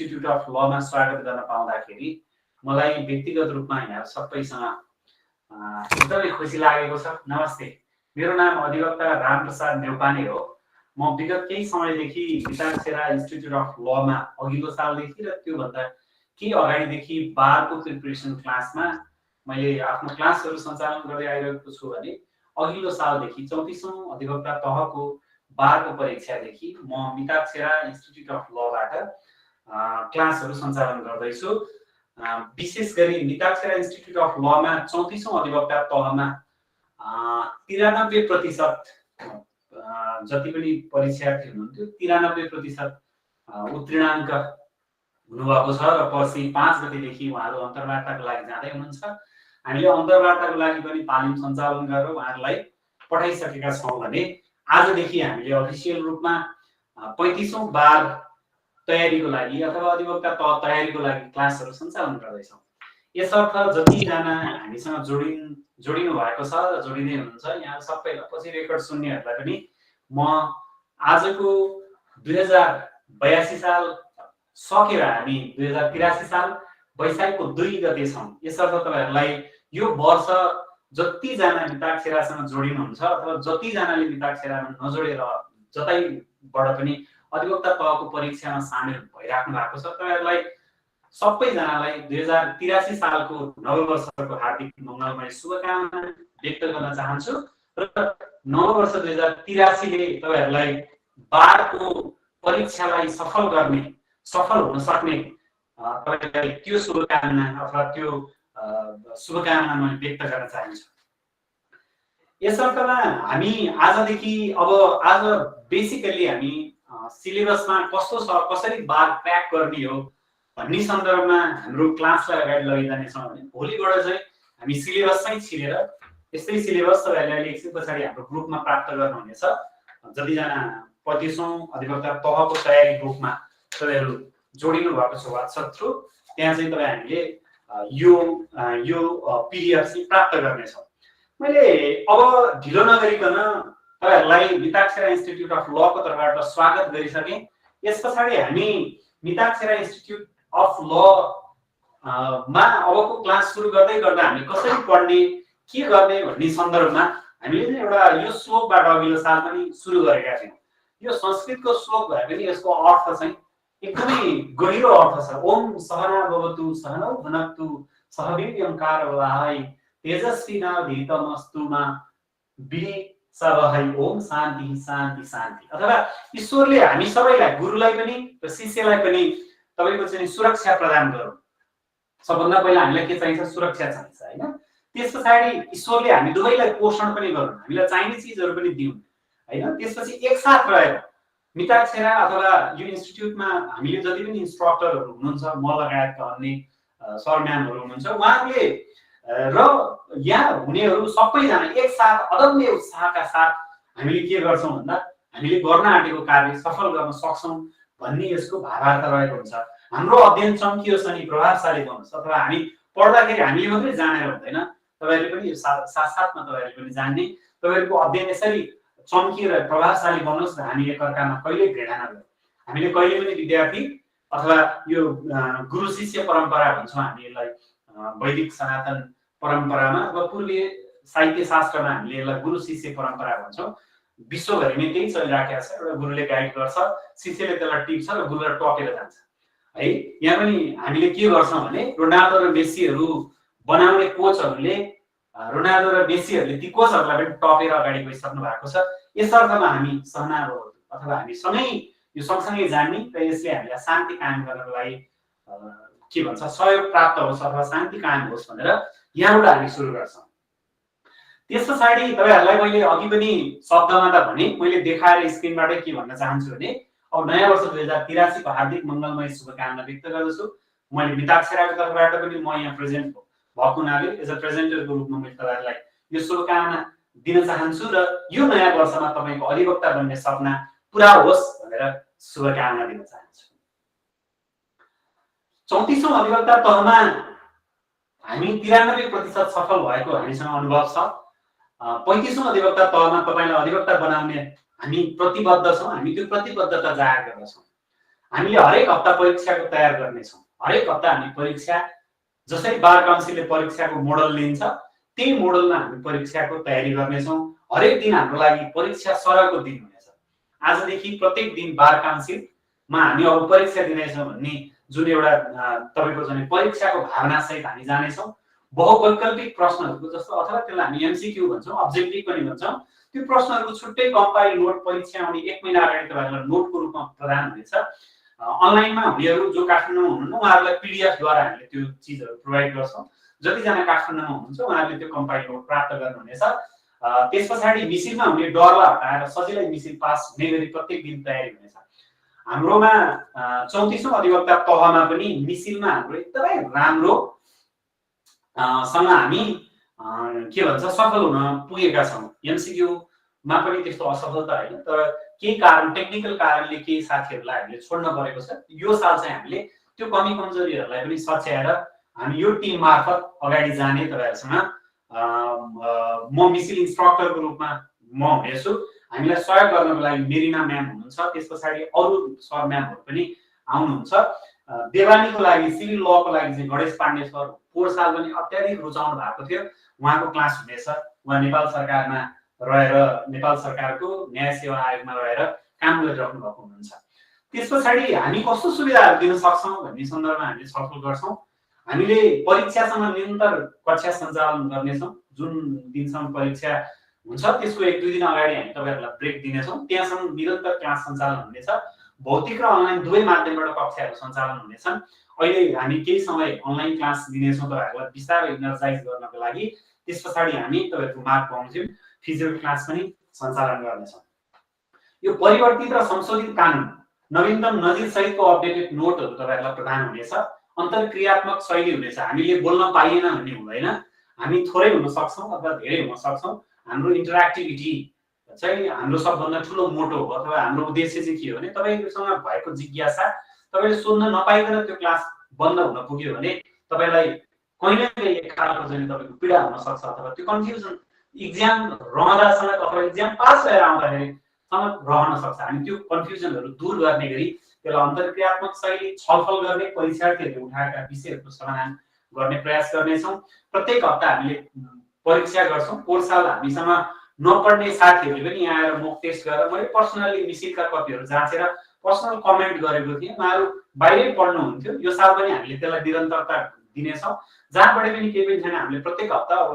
Institute of लमा स्वागत गर्न पाउँदाखेरि मलाई व्यक्तिगत रूपमा यहाँ सबैसँग एकदमै खुसी लागेको छ। नमस्ते, मेरो नाम अधिवक्ता रामप्रसाद न्यौपाने हो। म विगत केही समयदेखि मिताक्षरा इन्स्टिट्युट अफ लमा अघिल्लो सालदेखि र त्योभन्दा केही अगाडिदेखि बारको प्रिपरेसन क्लासमा मैले आफ्नो क्लासहरू सञ्चालन गर्दै आइरहेको छु भने अघिल्लो सालदेखि 34औं अधिवक्ता तहको बारको परीक्षादेखि म मिताक्षरा इन्स्टिट्युट अफ लबाट क्लासहरू सञ्चालन गर्दैछु। विशेष गरी मिताक्षरा इन्स्टिट्युट अफ लमा 34औं अधिवक्ता तहमा 93% जति पनि परीक्षार्थी हुनुहुन्थ्यो 93% उत्तीर्णाङ्क हुनुभएको छ र पर्सि 5 गतेदेखि उहाँहरू अन्तर्वार्ताको लागि जाँदै हुनुहुन्छ। हामीले अन्तर्वार्ताको लागि पनि तालिम सञ्चालन गरेर उहाँहरूलाई पठाइसकेका छौँ भने आजदेखि हामीले अफिसियल रूपमा 35औं बार तयारीको लागि अथवा अधिवक्ता तह तयारीको लागि क्लासहरू सञ्चालन गर्दैछौँ। यसर्थ जतिजना हामीसँग जोडिनु भएको छ र जोडिँदै हुनुहुन्छ यहाँ सबैलाई पछि रेकर्ड सुन्नेहरूलाई पनि म आजको 2082 साल सकेर हामी 2083 साल वैशाखको 2 गते छौँ। यसर्थ तपाईँहरूलाई यो वर्ष जतिजना मिताक्षरासँग जोडिनुहुन्छ अथवा जतिजनाले मिताक्षरामा नजोडेर जतैबाट पनि अधिवक्ता तहको परीक्षामा सामेल भइराख्नु भएको छ तपाईँहरूलाई सबैजनालाई 2083 सालको नववर्षको हार्दिक मङ्गलमय शुभकामना व्यक्त गर्न चाहन्छु र नववर्ष 2083 ले तपाईँहरूलाई बारको परीक्षालाई सफल हुन सक्ने तपाईँलाई त्यो शुभकामना अथवा त्यो शुभकामना म व्यक्त गर्न चाहन्छु। यसर्थमा हामी आजदेखि आज बेसिकली हामी सिलेबसमा कस्तो छ कसरी बार क्र्याक गर्ने हो भन्ने सन्दर्भमा हाम्रो क्लासलाई अगाडि लैजानेछौँ भने भोलिबाट चाहिँ हामी सिलेबस चाहिँ छिरेर यस्तै सिलेबस तपाईँहरूले अहिले एकछिन पछाडि हाम्रो ग्रुपमा प्राप्त गर्नुहुनेछ। जतिजना 35औं अधिवक्ता तहको तयारी ग्रुपमा तपाईँहरू जोडिनु भएको छ वाट्सएप थ्रु त्यहाँ चाहिँ तपाईँ हामीले यो पिडिएफ चाहिँ प्राप्त गर्नेछौँ। मैले अब ढिलो नगरिकन तपाईहरुलाई मिताक्षरा इन्स्टिट्युट अफ लको तर्फबाट स्वागत गरिसके। यस पछाडि हामी मिताक्षरा इन्स्टिट्युट अफ ल मा अबको क्लास सुरु गर्दै गर्दा हामी कसरी पढ्ने के गर्ने भन्ने सन्दर्भमा हामीले एउटा यो श्लोकबाट अघिल्लो साल पनि सुरु गरेका थियौँ। यो संस्कृतको श्लोक भए पनि यसको अर्थ चाहिँ एकदमै गहिरो अर्थ छ। ओम सहना भवतु सहनौ भुनक्तु सह वीर्यं करवावहै तेजस्विनावधीतमस्तु मा विद्विषावहै। ओम शान्ति शान्ति शान्ति। अथवा ईश्वरले हामी सबैलाई गुरुलाई पनि र शिष्यलाई पनि तपाईको चाहिँ सुरक्षा प्रदान गरौँ। सबभन्दा पहिला हामीलाई के चाहिन्छ? सुरक्षा चाहिन्छ हैन। त्यसपछि ईश्वरले हामी दुवैलाई पोषण पनि गरौँ, हामीलाई चाहिने चीजहरु पनि दिउन् हैन। त्यसपछि एकसाथ रहेर मिताक्षरा अथवा यो इन्स्टिट्युटमा हामीले जति पनि इन्स्ट्रक्टरहरु हुनुहुन्छ म लगायतका अन्य सर म्यामहरु हुनुहुन्छ उहाँहरूले र यहाँ हुनेहरु सबैजना एकसाथ अदम्य उत्साहका साथ हामीले के गर्छौं भन्दा हामीले गर्न आँटेको कार्य सफल गर्न सक्छौं भन्ने यसको भावार्थ रहेको हुन्छ। हाम्रो अध्ययन चम्कियोस् अनि प्रभावशाली बनोस्। अथवा हामी पढ्दाखेरि हामीले मात्रै जानेर हुँदैन, तपाईहरुले पनि साथसाथमा तपाईहरुले पनि जान्ने, तपाईहरुको अध्ययन यसरी चम्किएर प्रभावशाली बनोस् र हामी एकअर्कामा कहिले घृणा नगरौँ। हामीले कहिले पनि विद्यार्थी अथवा यो गुरु शिष्य परम्परा भन्छौँ हामी यसलाई, वैदिक सनातन परम्परामा वा पूर्वीय साहित्य शास्त्रमा हामीले यसलाई गुरु शिष्य परम्परा भन्छौँ। विश्वभरि नै त्यही चलिराखेको छ। एउटा गुरुले गाइड गर्छ, शिष्यले त्यसलाई टिप्छ र गुरुले टपेर जान्छ है। यहाँ पनि हामीले के गर्छौँ भने रोनाल्डो र मेसीहरु बनाउने कोचहरुले रोनाल्डो र मेसीहरुले ती कोचहरुलाई पनि टपेर अगाडि गइसक्नु भएको छ। यसअर्थमा हामी सहना भवतु अथवा हामी सँगै यो सँगसँगै जान्ने र यसले हामीलाई शान्ति कायम गर्नको लागि के भन्छ सहयोग प्राप्त होस् अथवा शान्ति कायम होस् भनेर यहाँबाट हामी सुरु गर्छौं। त्यसपछि तपाईहरुलाई मैले अघि पनि शब्दमा त भने मैले देखाएर स्क्रिनबाटै के भन्न चाहन्छु भने अब नयाँ वर्ष 2083 को हार्दिक मंगलमय शुभकामना व्यक्त गर्दछु। मैले मिताक्षराको तर्फबाट पनि म यहाँ प्रेजेन्ट भएको हुनाले एज अ प्रेजेन्टरको रूपमा मैले तपाईहरुलाई यो शुभकामना दिन चाहन्छु र यो नयाँ वर्षमा तपाईको अधिवक्ता बन्ने सपना पूरा होस् भनेर शुभकामना दिन चाहन्छु। 34औं अधिवक्ता तहमा हामी 93% सफल भएको हामीसँग अनुभव छ। 35औं अधिवक्ता तहमा तपाईलाई अधिवक्ता बनाउने हामी प्रतिबद्ध छौं। हामी त्यो प्रतिबद्धता जाहेर गर्दछौं। हामीले हरेक हप्ता परीक्षाको तयार गर्नेछौँ। हरेक हप्ता हामी परीक्षा जसरी बार काउन्सिलले परीक्षाको मोडल लिन्छ त्यही मोडलमा हामी परीक्षाको तयारी गर्नेछौँ। हरेक दिन हाम्रो लागि परीक्षा सरहको दिन हुनेछ। आजदेखि प्रत्येक दिन बार काउन्सिलमा हामी अब परीक्षा दिनेछौँ भन्ने जुन एउटा तपाईँको चाहिँ परीक्षाको भावनासहित हामी जानेछौँ। बहुवैकल्पिक प्रश्नहरूको जस्तो अथवा त्यसलाई हामी एमसीक्यू भन्छौँ, अब्जेक्टिभ पनि भन्छौँ। त्यो प्रश्नहरूको छुट्टै कम्पाइल नोट परीक्षा आउने 1 महिना अगाडि तपाईँहरूलाई नोटको रूपमा प्रदान हुनेछ। अनलाइनमा हामीहरू जो काठमाडौँमा हुनुहुन्न उहाँहरूलाई पिडिएफद्वारा हामीले त्यो चिजहरू प्रोभाइड गर्छौँ। जतिजना काठमाडौँमा हुनुहुन्छ उहाँहरूले त्यो कम्पाइल नोट प्राप्त गर्नुहुनेछ। त्यस पछाडि मिसिनमा हुने डरलाई हटाएर सजिलै मिसिन पास हुने गरी प्रत्येक दिन तयारी हुनेछ। हाम्रोमा 34औं अधिवक्ता तहमा पनि मिसिनमा हाम्रो एकदमै राम्रो सँग हामी के भन्छ सफल हुन पुगेका छौँ। एमसीक्यूमा पनि त्यस्तो असफलता होइन, तर केही कारण टेक्निकल कारणले केही साथीहरूलाई हामीले छोड्न परेको छ। यो साल चाहिँ हामीले त्यो कमी कमजोरीहरूलाई पनि सच्याएर हामी यो टिम मार्फत अगाडि जाने तपाईँहरूसँग म मिसिल इन्स्ट्रक्टरको रूपमा म हुनेछु। हामीलाई सहयोग गर्नको लागि मेरिना म्याम हुनुहुन्छ, त्यस पछाडि अरू सर म्यामहरू पनि आउनुहुन्छ। देवानीको लागि सिभिल लको लागि चाहिँ गणेश पाण्डे सर पोहोर साल पनि अत्याधिक रुचाउनु भएको थियो, उहाँको क्लास हुनेछ। उहाँ नेपाल सरकारमा रहेर नेपाल सरकारको न्याय सेवा आयोगमा रहेर काम गरिराख्नु भएको हुनुहुन्छ। त्यस पछाडि हामी कस्तो सुविधाहरू दिन सक्छौँ भन्ने सन्दर्भमा हामीले छलफल गर्छौँ। हामीले परीक्षासँग निरन्तर कक्षा सञ्चालन गर्नेछौँ। जुन दिनसम्म परीक्षा हुन्छ त्यसको 1-2 दिन अगाडि हामी तपाईँहरूलाई ब्रेक दिनेछौँ। त्यहाँसम्म निरन्तर क्लास सञ्चालन हुनेछ। भौतिक र अनलाइन दुवै माध्यमबाट कक्षाहरू सञ्चालन हुनेछन्। अहिले हामी केही समय अनलाइन क्लास दिनेछौँ तपाईँहरूलाई बिस्तारै इनर्जाइज गर्नको लागि। त्यस पछाडि हामी तपाईँहरूको मार्क पाउँछौँ, फिजिकल क्लास पनि सञ्चालन गर्नेछौँ। यो परिवर्तित र संशोधित कानुन नवीनतम नजिर सहितको अपडेटेड नोटहरू तपाईँहरूलाई प्रदान हुनेछ। अन्तर्क्रियात्मक शैली हुनेछ। हामीले बोल्न पाइएन भन्ने हुँदैन, हामी थोरै हुन सक्छौँ अथवा धेरै हुन सक्छौँ। हाम्रो इन्टरेक्टिभिटी चाहिँ हाम्रो सबभन्दा ठुलो मोटो हो अथवा हाम्रो उद्देश्य चाहिँ के हो भने तपाईँसँग भएको जिज्ञासा तपाईँले सोध्न नपाइकन त्यो क्लास बन्द हुन पुग्यो भने तपाईँलाई कहीँ न कहीँ एक खालको चाहिँ तपाईँको पीडा हुन सक्छ अथवा त्यो कन्फ्युजन इक्जाम रहँदासम्म अथवा इक्जाम पास भएर आउँदाखेरिसम्म रहन सक्छ। हामी त्यो कन्फ्युजनहरू दूर गर्ने गरी त्यसलाई अन्तर्क्रियात्मक शैली छलफल गर्ने, परीक्षार्थीहरूले उठाएका विषयहरूको समाधान गर्ने प्रयास गर्नेछौँ। प्रत्येक हप्ता हामीले परीक्षा गर्छौँ। पोहोर साल हामीसँग नपढ्ने साथीहरूले पनि यहाँ आएर मोक टेस्ट गरेर मैले पर्सनली मिसिलका कपीहरू जाँचेर पर्सनल कमेन्ट गरेको थिएँ। उहाँहरू बाहिरै पढ्नुहुन्थ्यो। यो साल पनि हामीले त्यसलाई निरन्तरता दिनेछौँ। जहाँबाट पनि केही पनि छैन, हामीले प्रत्येक हप्ता अब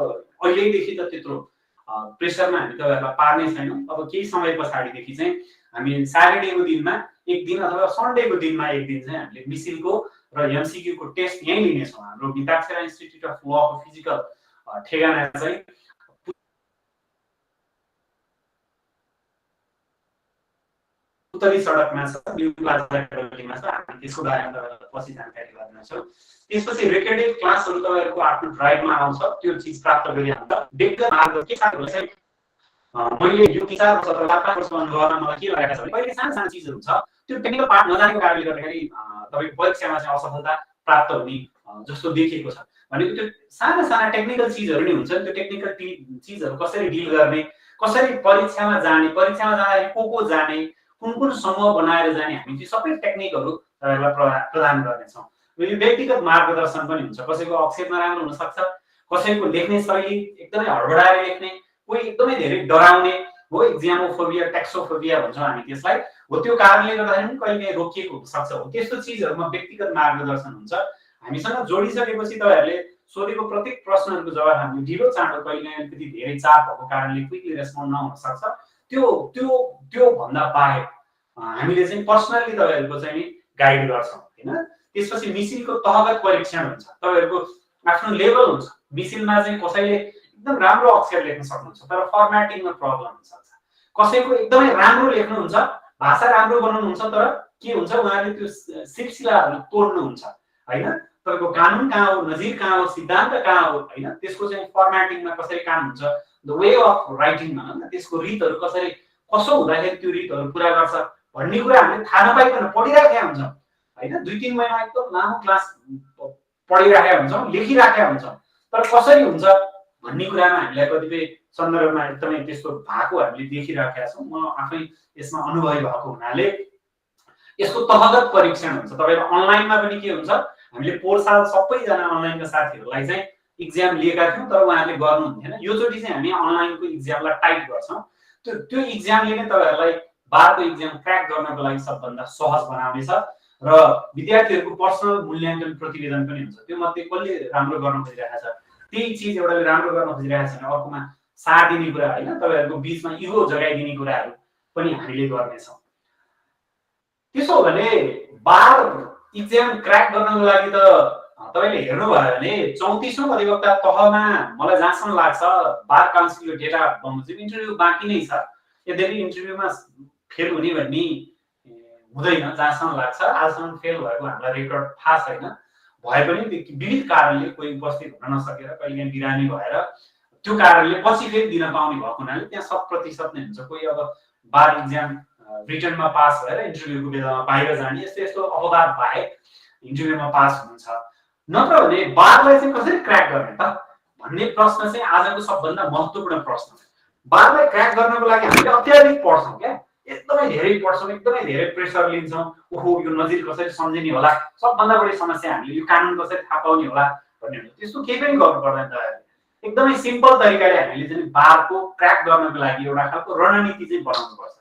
अहिलेदेखि त त्यत्रो प्रेसरमा हामी तपाईँहरूलाई पार्ने छैनौँ। अब केही समय पछाडिदेखि चाहिँ हामी स्याटरडेको दिनमा एक दिन अथवा सन्डेको दिनमा एक दिन चाहिँ हामीले मिसिलको र एमसीक्यूको टेस्ट यहीँ लिनेछौँ। हाम्रो भिताक्षरा इन्स्टिट्युट अफ लको फिजिकल ठेगाना चाहिँ उत्तरी सडकमा छ, न्यू प्लाजा एकाडेमीमा छ। हामी त्यसको बारेमा तपाईँहरूलाई पछि जानकारी गर्नेछौँ। त्यसपछि रेकर्डेड क्लासहरू तपाईँहरूको आफ्नो ड्राइभमा आउँछ, त्यो चिज प्राप्त गरिहाल्छ। व्यक्तिगत मार्ग के साथीहरू चाहिँ मैले यो 3-4 वर्ष अथवा 5 वर्ष अनुभवमा मलाई के लागेको छ भने पहिले सानो सानो चिजहरू छ, त्यो टेक्निकल पार्ट नजानेको कारणले गर्दाखेरि तपाईँको परीक्षामा चाहिँ असफलता प्राप्त हुने जस्तो देखिएको छ। भनेको त्यो साना साना टेक्निकल चिजहरू नै हुन्छन्। त्यो टेक्निकल चिजहरू कसरी डिल गर्ने, कसरी परीक्षामा जाने, परीक्षामा जाँदाखेरि को जाने, कुन समूह बनाएर जाने, हामी त्यो सबै टेक्निकहरू तपाईँहरूलाई प्रदान गर्नेछौँ। यो व्यक्तिगत मार्गदर्शन पनि हुन्छ। कसैको अक्षर नराम्रो हुनसक्छ, कसैको लेख्ने शैली एकदमै हडबडाएर लेख्ने, कोही एकदमै धेरै डराउने हो, एक्जामोफोबिया टेक्सोफोबिया भन्छौँ हामी त्यसलाई, हो त्यो कारणले गर्दाखेरि पनि कहिले काहीँ रोकिएको हुनसक्छ। हो त्यस्तो चिजहरूमा व्यक्तिगत मार्गदर्शन हुन्छ। हामीसँग जोडिसकेपछि तपाईँहरूले सोधेको प्रत्येक प्रश्नहरूको जवाब हामी ढिलो चाँडो कहिले अलिकति धेरै चाप भएको कारणले क्विकली रेस्पोन्ड नहुन सक्छ। त्यो भन्दा बाहेक हामीले चाहिँ पर्सनली तपाईँहरूको चाहिँ गाइड गर्छौँ हैन। त्यसपछि मिसिलको तहगत परीक्षण हुन्छ। तपाईँहरूको आफ्नो लेभल हुन्छ। मिसिलमा चाहिँ कसैले एकदम राम्रो अक्षर लेख्न सक्नुहुन्छ तर फर्म्याटिङमा प्रब्लम हुन सक्छ। कसैको एकदमै राम्रो लेख्नुहुन्छ, भाषा राम्रो बनाउनुहुन्छ, तर के हुन्छ उहाँले त्यो सिलसिलाहरू तोड्नुहुन्छ हैन। तपाईँको कानुन कहाँ हो, नजिर कहाँ हो, सिद्धान्त कहाँ हो हैन, त्यसको चाहिँ फर्म्याटिङमा कसरी काम हुन्छ, द वे अफ राइटिङ भनौँ न, त्यसको रितहरू कसरी कसो हुँदाखेरि त्यो रितहरू पुरा गर्छ भन्ने कुरा हामीले थाहा नपाइकन पढिराखेका हुन्छौँ हैन। 2-3 महिना एकदम लामो क्लास पढिराखेका हुन्छौँ, लेखिराखेका हुन्छौँ, तर कसरी हुन्छ भन्ने कुरामा हामीलाई कतिपय सन्दर्भमा एकदमै त्यस्तो भएको हामीले देखिराखेका छौँ। म आफै यसमा अनुभवी भएको हुनाले यसको तहगत परीक्षण हुन्छ। तपाईको अनलाइनमा पनि के हुन्छ, हामीले पोहोर साल सबैजना अनलाइनका साथीहरूलाई चाहिँ इक्जाम लिएका थियौँ, तर उहाँहरूले गर्नुहुन्थेन। योचोटि चाहिँ हामी अनलाइनको इक्जामलाई टाइप गर्छौँ। त्यो इक्जामले नै तपाईँहरूलाई बारको इक्जाम क्र्याक गर्नको लागि सबभन्दा सहज बनाउनेछ र विद्यार्थीहरूको पर्सनल मूल्याङ्कन प्रतिवेदन पनि हुन्छ। त्यो मध्ये कसले राम्रो गर्न खोजिरहेको छ, त्यही चिज एउटाले राम्रो गर्न खोजिरहेको छ भने अर्कोमा साथ दिने कुरा होइन, तपाईँहरूको बिचमा इगो जगाइदिने कुराहरू पनि हामीले गर्नेछौँ। त्यसो हो भने बार इक्जाम क्र्याक गर्नको लागि त तपाईले हेर्नुभयो भने 34औं अधिवक्ता तहमा मलाई जहाँसम्म लाग्छ बार काउन्सिलको डेटा बमोजिम इन्टरभ्यू बाँकी नै छ। यद्यपि इन्टरभ्यूमा फेल हुने भन्ने हुँदैन जहाँसम्म लाग्छ। आजसम्म फेल भएको हामीलाई रेकर्ड थाहा छैन। भए पनि विविध कारणले कोही उपस्थित हुन नसकेर कहिलेकाहीँ बिरामी भएर त्यो कारणले पछि फेरि दिन पाउने भएको हुनाले त्यहाँ 100% नै हुन्छ। कोही अब बार इक्जाम रिटर्नमा पास भएर इन्टरभ्यूको बेलामा बाहिर जाने यस्तो यस्तो अपवाद बाहेक इन्टरभ्यूमा पास हुनुहुन्छ। नत्र भने बारलाई चाहिँ कसरी क्र्याक गर्ने त भन्ने प्रश्न चाहिँ आजको सबभन्दा महत्त्वपूर्ण प्रश्न हो। बारलाई क्र्याक गर्नको लागि हामीले अत्याधिक पढ्छौँ क्या, एकदमै धेरै पढ्छौँ, एकदमै धेरै प्रेसर लिन्छौँ। ओहो यो नजिर कसरी सम्झिने होला, सबभन्दा बढी समस्या हामीले यो कानुन कसरी थाहा पाउने होला भन्ने हुन्छ। त्यस्तो केही पनि गर्नु पर्दैन। तपाईँहरूले एकदमै सिम्पल तरिकाले हामीले चाहिँ बारको क्र्याक गर्नको लागि एउटा खालको रणनीति चाहिँ बनाउनुपर्छ।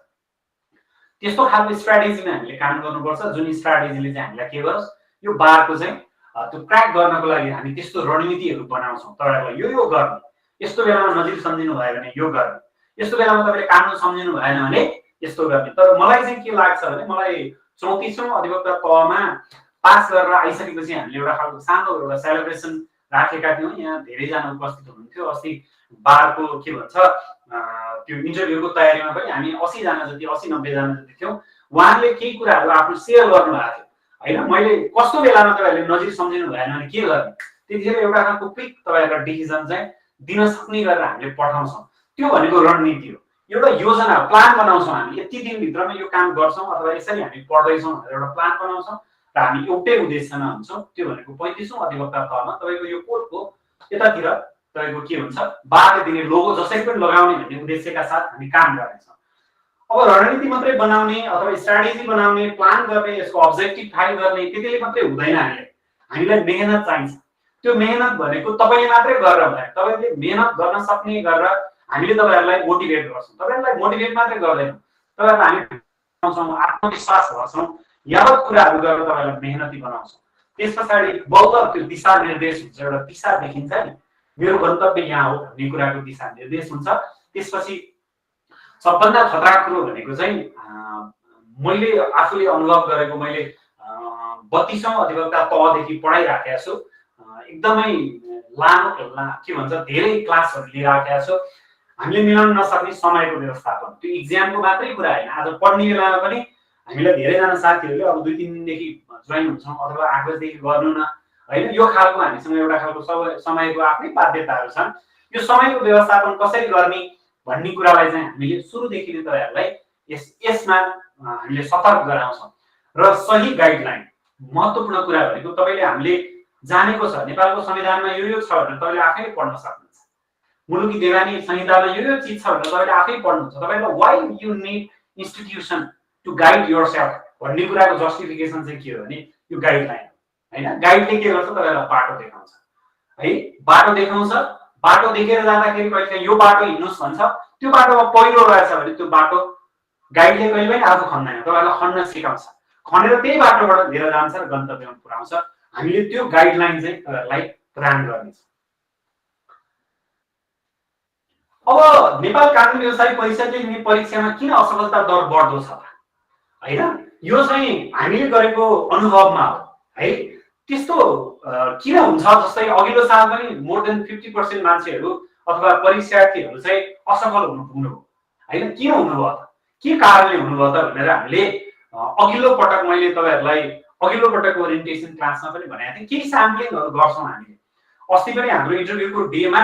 त्यस्तो खालको स्ट्राटेजीमा हामीले काम गर्नुपर्छ जुन स्ट्राटेजीले चाहिँ हामीलाई के गरोस्, यो बारको चाहिँ त्यो क्र्याक गर्नको लागि हामी त्यस्तो रणनीतिहरू बनाउँछौँ। तपाईँहरूलाई यो गर्ने, यस्तो बेलामा नजिर सम्झिनु भयो भने यो गर्ने, यस्तो बेलामा तपाईँले कानुन सम्झिनु भएन भने यस्तो गर्ने। तर मलाई चाहिँ के लाग्छ भने मलाई 34औं अधिवक्ता तहमा पास गरेर आइसकेपछि हामीले एउटा खालको सानो एउटा सेलिब्रेसन राखेका थियौँ। यहाँ धेरैजना उपस्थित हुनुहुन्थ्यो। अस्ति बारको के भन्छ त्यो इन्टरभ्यूको तयारीमा पनि हामी 80 जना जति 80-90 जना जति थियौँ। उहाँहरूले केही कुराहरू आफ्नो सेयर गर्नुभएको थियो होइन। मैले कस्तो बेलामा तपाईँहरूले नजिर सम्झिनु भएन भने के गर्ने, त्यतिखेर एउटा खालको क्विक तपाईँहरूको डिसिजन चाहिँ दिन सक्ने गरेर हामीले पठाउँछौँ। त्यो भनेको रणनीति हो। एउटा योजना प्लान बनाउँछौँ हामी, यति दिनभित्रमा यो काम गर्छौँ अथवा यसरी हामी पढ्दैछौँ भनेर एउटा प्लान बनाउँछौँ र हामी एउटै उद्देश्यमा हुन्छौँ। त्यो भनेको 35औं अधिवक्ता तहमा तपाईँको यो कोर्टको यतातिर तपाईँको के हुन्छ, बारले दिने लोगो जसरी पनि लगाउने भन्ने उद्देश्यका साथ हामी काम गर्नेछौँ। अब रणनीति मात्रै बनाउने अथवा स्ट्राटेजी बनाउने, प्लान गर्ने, यसको अब्जेक्टिभ थाहा गर्ने त्यतिले मात्रै हुँदैन। हामीलाई मेहनत चाहिन्छ। त्यो मेहनत भनेको तपाईँले मात्रै गरेर हुँदैन। तपाईँले मेहनत गर्न सक्ने गरेर हामीले तपाईँहरूलाई मोटिभेट गर्छौँ। तपाईँहरूलाई मोटिभेट मात्रै गर्दैनौँ, तपाईँहरूलाई हामी बनाउँछौँ, आत्मविश्वास भर्छौँ, यावत कुराहरू गरेर तपाईँलाई मेहनती बनाउँछौँ। त्यस पछाडि बल्ल त्यो दिशा निर्देश हुन्छ, एउटा दिशा देखिन्छ नि, मेरो गन्तव्य यहाँ हो भन्ने कुराको दिशा निर्देश हुन्छ। त्यसपछि सबभन्दा खतरा कुरो भनेको चाहिँ मैले आफूले अनुभव गरेको, मैले 32औं अधिवक्ता तहदेखि पढाइराखेको छु। एकदमै लामो के भन्छ धेरै क्लासहरू लिइराखेको छु। हामीले मिलाउन नसक्ने समयको व्यवस्थापन, त्यो इक्जामको मात्रै कुरा होइन। आज पढ्ने बेलामा पनि हामीलाई धेरैजना साथीहरूले अब 2-3 दिनदेखि जोइन हुन्छौँ अथवा 8 बजेदेखि गर्नु न होइन, यो खालको हामीसँग एउटा खालको समयको आफ्नै बाध्यताहरू छन्। यो समयको व्यवस्थापन कसरी गर्ने भन्ने कुरालाई चाहिँ हामीले सुरुदेखि नै तपाईँहरूलाई यसमा हामीले सतर्क गराउँछौँ। र सही गाइडलाइन महत्त्वपूर्ण कुरा भनेको तपाईँले हामीले जानेको छ नेपालको संविधानमा यो छ भनेर तपाईँले आफै पढ्न सक्नुहुन्छ। मुलुकी देवानी संहितामा यो चिज छ भनेर तपाईँले आफै पढ्नुहुन्छ। तपाईँलाई why you need institution to guide yourself भन्ने कुराको जस्टिफिकेसन चाहिँ के हो भने यो गाइडलाइन होइन। गाइडले के गर्छ, तपाईँलाई बाटो देखाउँछ है, बाटो देखाउँछ। बाटो देखेर जाँदाखेरि कहिले यो बाटो हिँड्नुहोस् भन्छ, त्यो बाटोमा पहिरो रहेछ भने त्यो बाटो गाइडले कहिले पनि आफू खन्दैन, तपाईँलाई खन्न सिकाउँछ। खनेर त्यही बाटोबाट लिएर जान्छ र गन्तव्यमा पुर्याउँछ। हामीले त्यो गाइडलाइन चाहिँ तपाईँहरूलाई प्रदान गर्नेछौँ। अब नेपाल कानुन व्यवसायी परिषदले लिने परीक्षामा किन असफलता दर बढ्दो छ होइन, यो चाहिँ हामीले गरेको अनुभवमा हो है। त्यस्तो किन हुन्छ, जस्तै अघिल्लो साल पनि मोर देन 50% मान्छेहरू अथवा परीक्षार्थीहरू चाहिँ असफल हुनु पुग्नुभयो होइन। किन हुनुभयो त, के कारणले हुनुभयो त भनेर हामीले अघिल्लो पटक मैले तपाईँहरूलाई अघिल्लो पटकको ओरिएन्टेसन क्लासमा पनि भनेको थिएँ। केही स्याम्पलिङहरू गर्छौँ हामीले। अस्ति पनि हाम्रो इन्टरभ्यूको डेमा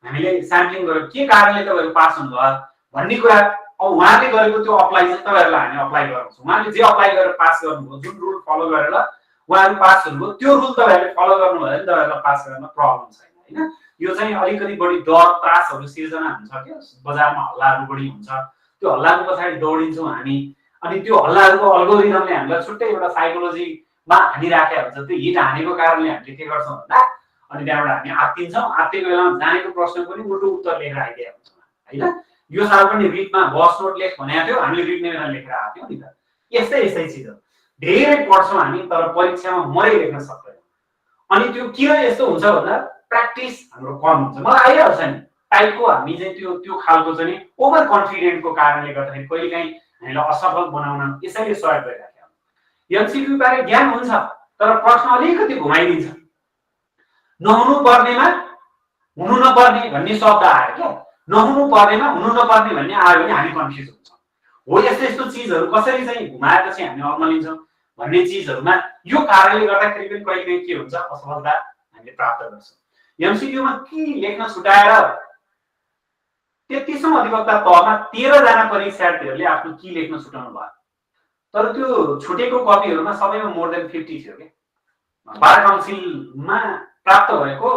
हामीले स्याम्पलिङ गर्यौँ, के कारणले तपाईँहरू पास हुनुभयो भन्ने कुरा। अब उहाँले गरेको त्यो अप्लाई चाहिँ तपाईँहरूलाई हामी अप्लाई गराउँछौँ। उहाँले जे अप्लाई गरेर पास गर्नुभयो, जुन रुल फलो गरेर उहाँहरू पास हुनुभयो, त्यो रुल तपाईँहरूले फलो गर्नुभयो भने तपाईँहरूलाई पास गर्न प्रब्लम छैन होइन। यो चाहिँ अलिकति बढी डर त्रासहरू सिर्जना हुन्छ क्या, बजारमा हल्लाहरू बढी हुन्छ। त्यो हल्लाको पछाडि दौडिन्छौँ हामी अनि त्यो हल्लाहरूको अल्गोरिदमले हामीलाई छुट्टै एउटा साइकोलोजीमा हानिराखेको हुन्छ। त्यो हिट हानेको कारणले हामीले के गर्छौँ भन्दा अनि त्यहाँबाट हामी आत्तिन्छौँ। आत्तिएको बेलामा जानेको प्रश्न पनि उल्टो उत्तर लेखेर आइदिएको हुन्छौँ होइन। यो साल पनि रिटमा बस नोट लेख भनेको थियो, हामीले रिट निवेदन लेखेर आएको थियौँ नि त। यस्तै चिज हो, धेरै पढ्छौँ हामी तर परीक्षामा मरै लेख्न सक्दैनौँ। अनि त्यो किन यस्तो हुन्छ भन्दा प्र्याक्टिस हाम्रो कम हुन्छ। मलाई आइहाल्छ नि टाइपको हामी चाहिँ त्यो खालको चाहिँ ओभर कन्फिडेन्टको कारणले गर्दाखेरि कहिलेकाहीँ हामीलाई असफल बनाउन यसैले सहयोग गरिरहेको हुन्छ। एमसिक्यू बारे ज्ञान हुन्छ तर प्रश्न अलिकति घुमाइदिन्छ। नहुनु पर्नेमा हुनु नपर्ने भन्ने शब्द आयो क्या, नहुनु पर्नेमा हुनु नपर्ने भन्ने आयो भने हामी कन्फ्युज हुन्छौँ। हो यस्तो चिजहरू कसरी चाहिँ घुमाएर चाहिँ हामी अल्मलिन्छौँ भन्ने चिजहरूमा यो कारणले गर्दाखेरि पनि कहिलेकाहीँ के हुन्छ असफलता हामीले प्राप्त गर्छौँ। एमसिक्यूमा के लेख्न छुटाएर 33औं अधिवक्ता तहमा 13 जना परीक्षार्थीहरूले आफ्नो की लेख्न छुटाउनु भयो। तर त्यो छुटेको कपीहरूमा सबैमा मोर देन 50 थियो के। बार काउन्सिलमा प्राप्त भएको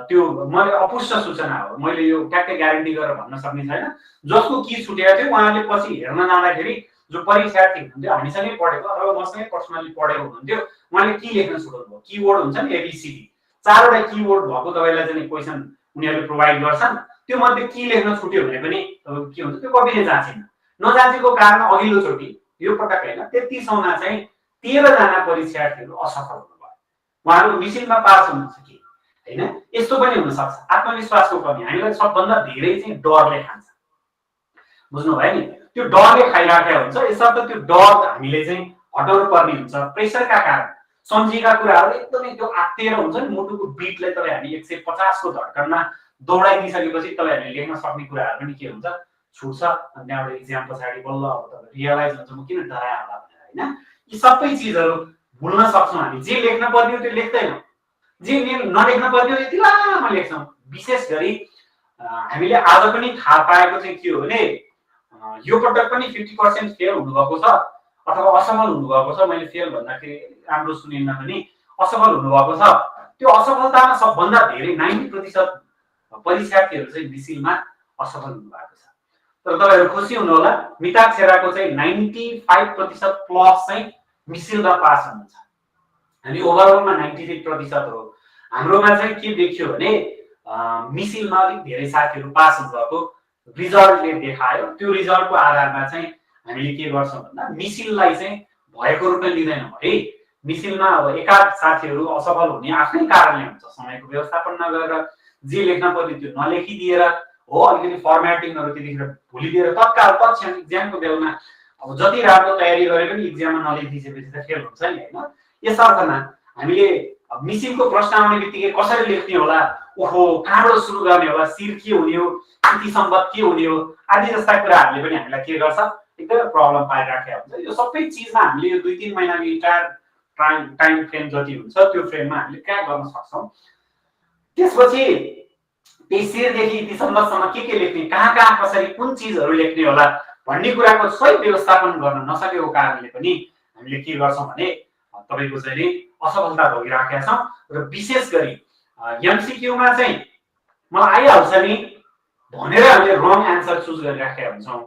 त्यो मैले अपुष्ट सूचना हो, मैले यो ट्याक्कै ग्यारेन्टी गरेर भन्न सक्ने छैन। जसको की छुटेको थियो उहाँले पछि हेर्न जाँदाखेरि जो परीक्षार्थी हुनुहुन्थ्यो हामीसँगै पढेको अथवा मसँगै पर्सनली पढेको हुनुहुन्थ्यो उहाँले की लेख्न छुटाउनु भयो। किवर्ड हुन्छ नि एबीसीडी, 4 वटा किवर्ड भएको तपाईलाई चाहिँ क्वेशन उनीहरूले प्रोभाइड गर्छन्। त्यो मध्ये की लेख्न छुट्यो भने पनि के हुन्छ त्यो कपीले जाँचिन्न। नजाँचेको कारण अघिल्लो चोटि यो पटक हैन 33औंमा चाहिँ 13 जना परीक्षार्थीहरू असफल हुनुभयो। उहाँहरू मिसिनमा पास हुनुहुन्छ कि हैन यस्तो पनि हुन सक्छ। आत्मविश्वासको कमी हामीलाई सबभन्दा धेरै चाहिँ डरले खान्छ। बुझ्नु भयो नि, त्यो डरले खाइराखेको हुन्छ। यसर्थ त्यो डर हामीले चाहिँ हटाउनु पर्ने हुन्छ। प्रेसरका कारण सम्झिएका कुराहरू एकदमै त्यो आत्तिएर हुन्छ नि, मुटुको बिटलाई तपाईँ हामी 150 को धड्कनमा दौडाइदिसकेपछि तपाईहरुले लेख्न सक्ने कुराहरू पनि के हुन्छ छुट्छ। अनि त्यहाँबाट एक्जाम पछाडि बल्ल अब तपाईँ रियलाइज हुन्छ म किन डराए होला भनेर हैन। यी सबै चिजहरू भुल्न सक्छौँ हामी। जे लेख्न पर्ने त्यो लेख्दैनौँ, जे नलेख्न पर्ने यति लामो लेख्छौँ। विशेष गरी हामीले आज पनि थाहा पाएको चाहिँ के हो भने यो पटक पनि 50% फेल हुनुभएको छ अथवा असफल हुनुभएको छ। मैले फेल भन्दाखेरि राम्रो सुनिन्न पनि, असफल हुनुभएको छ। त्यो असफलतामा सबभन्दा धेरै 90% परीक्षार्थीहरू चाहिँ मिसिलमा असफल हुनुभएको छ। तर तपाईहरु खुसी हुनु होला, मिताक्षराको चाहिँ 95% प्लस चाहिँ मिसिलमा पास हुनुहुन्छ। हामी ओभरअलमा 93% हो। हाम्रोमा चाहिँ के देखियो भने मिसिलमा अलिक धेरै साथीहरू पास हुनुभएको रिजल्टले देखायो। त्यो रिजल्टको आधारमा चाहिँ हामीले के गर्छौँ भन्दा मिसिललाई चाहिँ भएको रूपमा लिँदैनौँ है। मिसिलमा अब एकाध साथीहरू असफल हुने आफ्नै कारणले हुन्छ। समयको व्यवस्थापन नगरेर, जे लेख्न पर्ने त्यो नलेखिदिएर हो, अलिकति फर्मेटिङहरू त्यतिखेर भुलिदिएर तत्काल तत्क्षण इक्जामको बेलामा अब जति राम्रो तयारी गरे पनि इक्जाममा नलेखिदिएपछि त फेल हुन्छ नि हैन। यस अर्थमा हामीले मिसिलको प्रश्न आउने बित्तिकै कसरी लेख्ने होला, ओहो कहाँबाट सुरु गर्ने होला, शिर के हुने हो, इति सम्बन्ध के हुने हो आदि जस्ता कुराहरूले पनि हामीलाई के गर्छ एकदमै प्रब्लम पाइराखेको हुन्छ। यो सबै चिजमा हामीले यो 2-3 महिनाको इन्टायर टाइम फ्रेम जति हुन्छ त्यो फ्रेममा हामीले ट्र्याक गर्न सक्छौँ। त्यसपछि त्यही शिरदेखि इति सम्बन्धसम्म के लेख्ने, कहाँ कसरी कुन चिजहरू लेख्ने होला भन्ने कुराको सही व्यवस्थापन गर्न नसकेको कारणले पनि हामीले के गर्छौँ भने तपाईको चाहिँ नि असफलता भोगिराखेका छौँ। र विशेष गरी एमसिक्यूमा चाहिँ मलाई आइहाल्छ नि भनेर हामीले रङ एन्सर चुज गरिराखेका हुन्छौँ।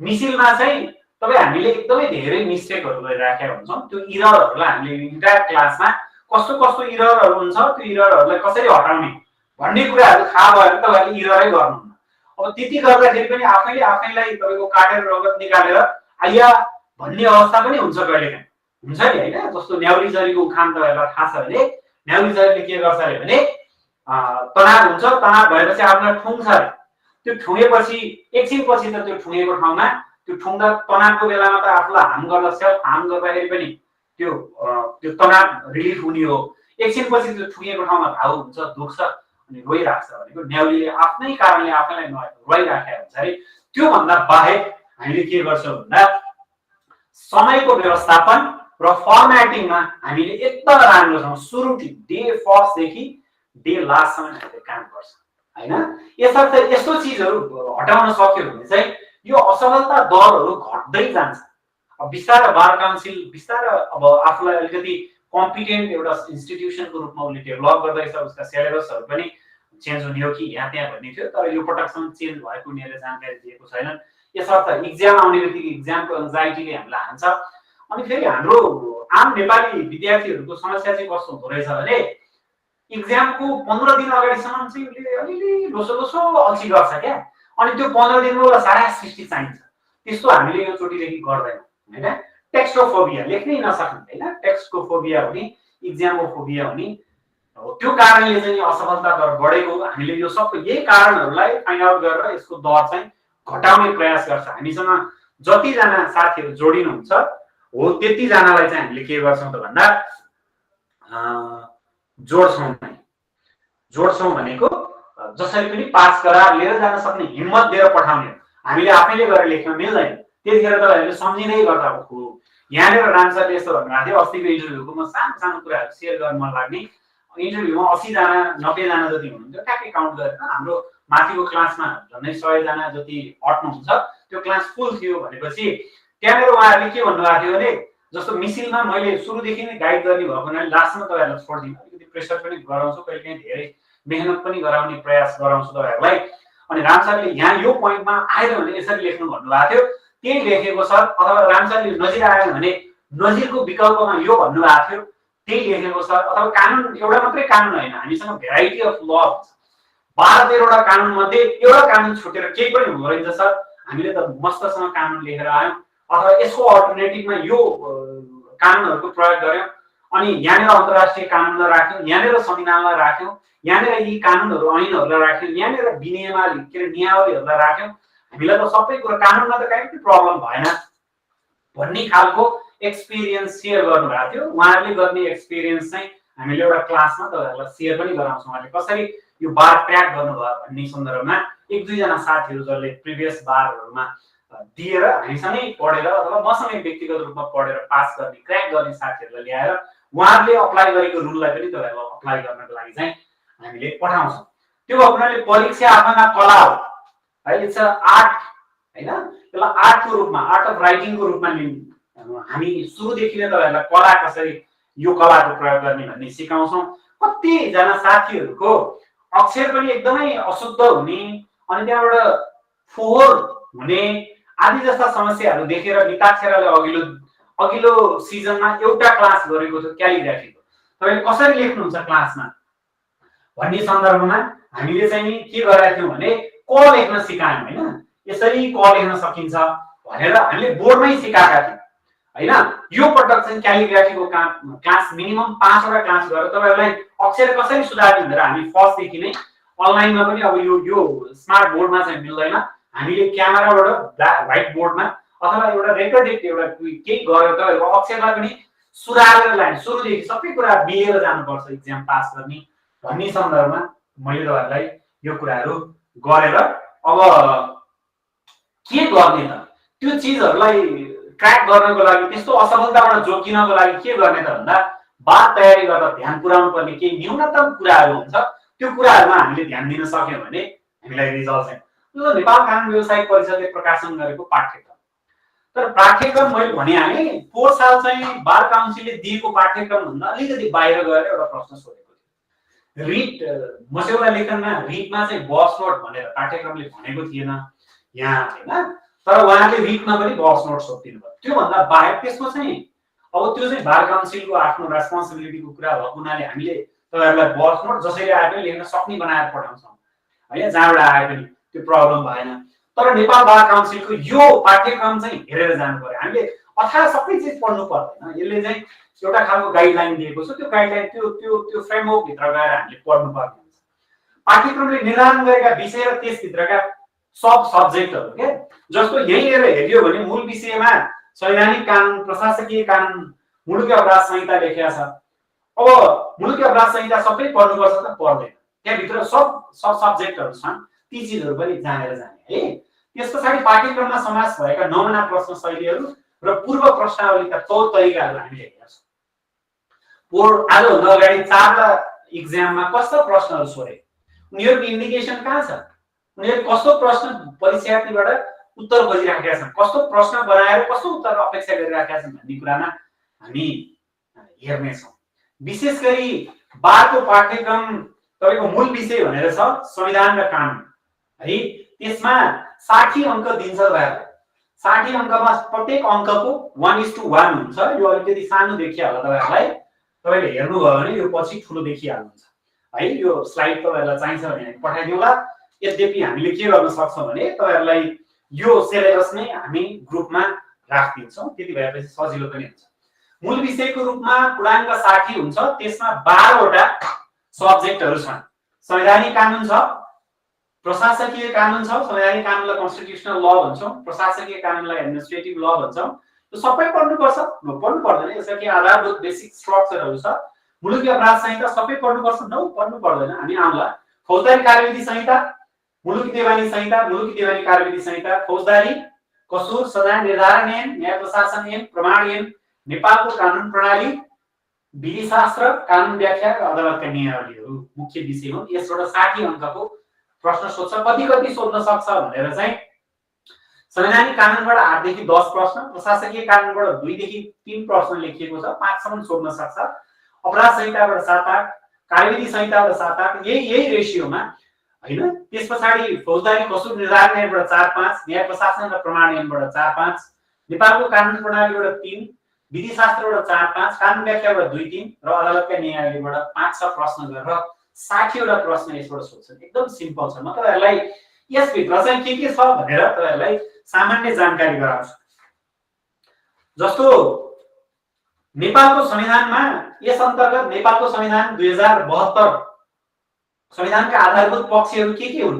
मिसिलमा चाहिँ तपाईँ हामीले एकदमै धेरै मिस्टेकहरू गरिराखेका हुन्छौँ। त्यो इररहरूलाई हामीले इन्टायर क्लासमा कस्तो इररहरू हुन्छ, त्यो इररहरूलाई कसरी हटाउने भन्ने कुराहरू थाहा भएर तपाईहरुले इररै गर्नुहुन्न। अब त्यति गर्दाखेरि पनि आफैलाई तपाईको काटेर रगत निकालेर आइया भन्ने अवस्था पनि हुन्छ कहिलेकाहीँ, हुन्छ नि हैन। जस्तो न्याउरी जरीको उखान तपाईहरुलाई थाहा छ भने न्याउरी जरीले के गर्छ अरे भने तनाव हुन्छ, तनाव भएपछि आफूलाई ठुङ्छ अरे। त्यो ठुङेपछि एकछिनपछि त त्यो ठुङेको ठाउँमा त्यो ठुङ्दा तनावको बेलामा त आफूलाई हार्म गर्दा सेल्फ हार्म गर्दाखेरि पनि त्यो तनाव रिलिफ हुने हो। एकछिनपछि त्यो ठुङेको ठाउँमा घाउ हुन्छ, दुख्छ अनि रोइराख्छ भनेको न्याउरीले आफ्नै कारणले आफैलाई रोइराखेको हुन्छ अरे। त्यो भन्दा बाहेक हामीले के गर्छौँ भन्दा समयको व्यवस्थापन र फर्मेटिङमा हामीले एकदम राम्रो छौँ। सुरुदेखि डे फर्स्ट देखि डे लास्टसम्म हामीले काम गर्छौँ हैन। यसर्थ यस्तो चिजहरू हटाउन सक्यो भने चाहिँ यो असफलता दरहरू घट्दै जान्छ। अब बिस्तारै बार काउन्सिल बिस्तारै अब आफूलाई अलिकति कम्पिटेन्ट एउटा इन्स्टिट्युसनको रूपमा उसले डेभलप गर्दैछ। उसका सिलेबसहरू पनि चेन्ज हुने हो कि यहाँ त्यहाँ भन्ने थियो, तर यो पटकसम्म चेन्ज भएको उनीहरूले जानकारी दिएको छैनन्। यसर्थ इक्जाम आउने बित्तिकै इक्जामको एन्जाइटीले हामीलाई हान्छ। अनि फेरि हाम्रो आम नेपाली विद्यार्थीहरूको समस्या चाहिँ कस्तो हुँदो रहेछ भने इक्जामको 15 दिन अगाडिसम्म चाहिँ उसले अलिअलि लोसो अल्छी गर्छ क्या। अनि त्यो 15 दिनमा सारा सृष्टि चाहिन्छ। त्यस्तो हामीले यो चोटिदेखि गर्दैनौँ होइन। टेक्स्टोफोबिया, लेख्नै नसक्ने होइन, टेक्स्टोफोबिया हुने, इक्जामोफोबिया हुने, त्यो कारणले चाहिँ असफलता दर बढेको। हामीले यो सबै यही कारणहरूलाई फाइन्ड आउट गरेर यसको दर चाहिँ घटाउने प्रयास गर्छ। हामीसँग जतिजना साथीहरू जोडिनुहुन्छ हो त्यतिजनालाई चाहिँ हामीले के गर्छौँ त भन्दा जोड्छौँ भनेको जसरी पनि पास गराएर लिएर जान सक्ने हिम्मत दिएर पठाउने। हामीले आफैले गरेर लेख्न मिल्दैन। त्यतिखेर तपाईँहरूले सम्झिँदै गर्दा हो। यहाँनिर रामसरले यस्तो भन्नुभएको थियो, अस्तिको इन्टरभ्यूको म सानो कुराहरू सेयर गर्न मन लाग्ने। इन्टरभ्यूमा 80 जना 90 जना जति हुनुहुन्थ्यो, ट्याक्कै काउन्ट गरेर हाम्रो माथिको क्लासमा झन्डै 100 जना जति अट्नुहुन्छ। त्यो क्लास फुल थियो भनेपछि त्यहाँनिर उहाँहरूले के भन्नुभएको थियो भने जस्तो मिसिनमा मैले सुरुदेखि नै गाइड गर्ने भएको हुनाले लास्टमा तपाईँहरूलाई छोड्दिनँ, अलिकति प्रेसर पनि गराउँछु, कहिलेकाहीँ धेरै मेहनत पनि गराउने प्रयास गराउँछु तपाईँहरूलाई। अनि रामसरले यहाँ यो पोइन्टमा आयो भने यसरी लेख्नु भन्नुभएको थियो, त्यही लेखेको छ। अथवा रामसरले नजिर आएन भने नजिरको विकल्पमा यो भन्नुभएको थियो, त्यही लेखेको छ। अथवा कानुन एउटा मात्रै कानुन होइन, हामीसँग भेराइटी अफ ल हुन्छ। 12-13वटा कानुन मध्ये एउटा कानुन छुटेर केही पनि हुँदो रहेछ सर। हामीले त मस्तसँग कानुन लेखेर आयौँ अथवा यसको अल्टरनेटिभमा यो कानुनहरूको प्रयोग गर्यौँ। अनि यहाँनिर अन्तर्राष्ट्रिय कानुनलाई राख्यौँ, यहाँनिर संविधानलाई राख्यौँ, यहाँनिर यी कानुनहरू ऐनहरूलाई राख्यौँ, यहाँनिर विनियमावली के अरे नियावलीहरूलाई राख्यौँ। हामीलाई त सबै कुरा कानुनमा त कहीँ पनि प्रब्लम भएन भन्ने खालको एक्सपिरियन्स सेयर गर्नुभएको थियो। उहाँहरूले गर्ने एक्सपिरियन्स चाहिँ हामीले एउटा क्लासमा तपाईँहरूलाई सेयर पनि गराउँछौँ। उहाँले कसरी यो बार क्र्याक गर्नुभयो भन्ने सन्दर्भमा 1-2 जना साथीहरू जसले प्रिभियस बारहरूमा दिएर हामीसँगै पढेर अथवा मसँगै व्यक्तिगत रूपमा पढेर पास गर्ने क्र्याक गर्ने साथीहरूलाई ल्याएर उहाँहरूले अप्लाई गरेको रुललाई पनि तपाईँहरूलाई अप्लाई गर्नको लागि चाहिँ हामीले पठाउँछौँ। त्यो हुनाले परीक्षा आफ्ना कला हो है, इट्स आर्ट होइन। त्यसलाई आर्टको रूपमा, आर्ट अफ राइटिङको रूपमा हामी सुरुदेखि नै तपाईँहरूलाई कला कसरी यो कलाको प्रयोग गर्ने भन्ने सिकाउँछौँ। कतिजना साथीहरूको अक्षर पनि एकदमै अशुद्ध हुने अनि त्यहाँबाट फोहोर हुने आदि जस्ता समस्याहरू देखेर मिताक्षराले अघिल्लो सिजनमा एउटा क्लास गरेको थियो क्यालिग्राफीको। तपाईँले कसरी लेख्नुहुन्छ क्लासमा भन्ने सन्दर्भमा हामीले चाहिँ के गरेका थियौँ भने क लेख्न सिकायौँ होइन। यसरी क लेख्न सकिन्छ भनेर हामीले बोर्डमै सिकाएका थियौँ होइन। यो पटक चाहिँ क्यालिग्राफीको क्लास मिनिमम 5वटा क्लास गरेर तपाईँहरूलाई अक्षर कसरी सुधार्ने भनेर हामी फर्स्टदेखि नै अनलाइनमा पनि अब यो स्मार्ट बोर्डमा चाहिँ मिल्दैन, हामीले क्यामेराबाट व्हाइट बोर्डमा अथवा एउटा रेकर्डेड एउटा केही गरेर तपाईँहरूको अक्षरलाई पनि सुधारेर लाने, सुरुदेखि सबै कुरा बिहेर जानुपर्छ इक्जाम पास गर्ने भन्ने सन्दर्भमा मैले तपाईँहरूलाई यो कुराहरू गरेर अब के गर्ने त त्यो चिजहरूलाई क्र्याक गर्नको लागि, त्यस्तो असफलताबाट जोगिनको लागि के गर्ने त भन्दा बार तयारी गर्दा ध्यान पुर्याउनु पर्ने केही न्यूनतम कुराहरू हुन्छ। त्यो कुराहरूमा हामीले ध्यान दिन सक्यौँ भने हामीलाई रिजल्ट चाहिँ यो नेपाल कानुन व्यवसायिक परिषदले प्रकाशन गरेको पाठ्यक्रम। तर पाठ्यक्रम मैले भनिहालेँ 4 साल चाहिँ बार काउन्सिलले दिएको पाठ्यक्रम भन्दा अलिकति बाहिर गएर एउटा प्रश्न सोधेको थियो। रिट मस्यौदा लेखनमा रिटमा चाहिँ बक्स नोट भनेर पाठ्यक्रमले भनेको थिएन यहाँ होइन। तर उहाँले रिटमा पनि बक्स नोट सोधिदिनु भयो। त्योभन्दा बाहेक त्यसमा चाहिँ अब त्यो चाहिँ बार काउन्सिलको आफ्नो रेस्पोन्सिबिलिटीको कुरा भएको हुनाले हामीले तपाईँहरूलाई बक्स नोट जसरी आए पनि लेख्न सक्ने बनाएर पठाउँछौँ होइन, जहाँबाट आए पनि त्यो प्रब्लम भएन। तर नेपाल बार काउन्सिलको यो पाठ्यक्रम चाहिँ हेरेर जानु पर्यो। हामीले अथाह सबै चिज पढ्नु पर्दैन। यसले चाहिँ एउटा खालको गाइडलाइन दिएको छ, त्यो गाइडलाइन त्यो फ्रेमवर्क भित्र गएर हामीले पढ्नु पर्ने हुन्छ। पाठ्यक्रमले निर्धारण गरेका विषय र त्यसभित्रका सब सब्जेक्टहरू के जस्तो यही हेरियो भने मूल विषयमा संवैधानिक कानुन, प्रशासकीय कानुन, मुलुकी अपराध संहिता लेखेको छ। अब मुलुकी अपराध संहिता सबै पढ्नुपर्छ त पर्दैन, त्यहाँभित्र सब सब्जेक्टहरू छन्, ती चिजहरू पनि जानेर जाने है। त्यस पछाडि पाठ्यक्रममा समावेश भएका नमुना प्रश्न शैलीहरू र पूर्व प्रश्नावलीका तौर तरिकाहरू हामीले हेर्छौँ। आजभन्दा अगाडि 4वटा इक्जाममा कस्तो प्रश्नहरू सोधे, उनीहरूको इन्डिकेसन कहाँ छ, उनीहरू कस्तो प्रश्न परीक्षार्थीबाट उत्तर खोजिराखेका छन्, कस्तो प्रश्न बनाएर कस्तो उत्तर अपेक्षा गरिराखेका छन् भन्ने कुरामा हामी हेर्नेछौँ। विशेष गरी बारको पाठ्यक्रम तपाईँको मूल विषय भनेर छ संविधान र कानुन है। त्यसमा 60 अङ्क दिन्छ तपाईँहरूलाई। 60 अङ्कमा प्रत्येक अङ्कको 1:1 हुन्छ। यो अलिकति सानो देखिया होला तपाईँहरूलाई। तपाईँले हेर्नुभयो भने यो पछि ठुलो देखिहाल्नुहुन्छ है। यो स्लाइड तपाईँहरूलाई चाहिन्छ भने पठाइदिउँला। यद्यपि हामीले के गर्न सक्छौँ भने तपाईँहरूलाई यो सिलेबस नै हामी ग्रुपमा राखिदिन्छौँ, त्यति भएपछि सजिलो पनि हुन्छ। मूल विषयको रूपमा पूर्णाङ्क 60 हुन्छ। त्यसमा 12 वटा सब्जेक्टहरू छन्। संवैधानिक कानुन छ, प्रशासकीय कानुन छ, संवैधानिक कानुनलाई कन्स्टिट्युसनल ल भन्छौँ, प्रशासकीय कानुनलाई एडमिनिस्ट्रेटिभ ल भन्छौँ। यो सबै पढ्नुपर्छ, पढ्नु पर्दैन। यसका के आधारभूत बेसिक स्ट्रक्चरहरू छ। मुलुकी अपराध संहिता सबै पढ्नुपर्छ, पढ्नु पर्दैन, हामी आउँला। फौजदारी कार्यविधि संहिता, मुलुकी देवानी संहिता, मुलुकी देवानी कार्यविधि संहिता, फौजदारी कसुर सजाय निर्धारण ऐन, न्याय प्रशासन ऐन, प्रमाण ऐन, नेपालको कानुन प्रणाली, विधिशास्त्र, कानुन व्याख्या र अदालतका नियमावलीहरू मुख्य विषय हुन्। यसबाट 60 अङ्कको प्रश्न सोध्छ। कति सोध्न सक्छ भनेर चाहिँ संवैधानिक कानुनबाट 8 देखि 10 प्रश्न, प्रशासकीय कानुनबाट 2 देखि 3 प्रश्न लेखिएको छ, 5 सम्म सोध्न सक्छ। अपराध संहिताबाट 7-8, कार्यविधि संहिताबाट 7-8, यही रेशियोमा हैन। त्यसपछि फौजदारी कसुर निर्धारण ऐनबाट 4-5, न्याय प्रशासन र प्रमाण ऐनबाट 4-5, नेपालको कानुन प्रणालीबाट 3, विधिशास्त्रबाट 4-5, कानुन व्याख्याबाट 2-3 र अदालतका नियमावलीबाट 5-6 प्रश्न गरेर 60 वटा प्रश्न यसबाट सोध्छन्। एकदम सिम्पल छ। म तपाईहरुलाई यसभित्र चाहिँ के छ भनेर तपाईहरुलाई सामान्य जानकारी गराउँछु। जस्तो नेपालको संविधानमा यस अन्तर्गत नेपालको संविधान 2072 संविधानका आधारभूत पक्षहरू के हुन्,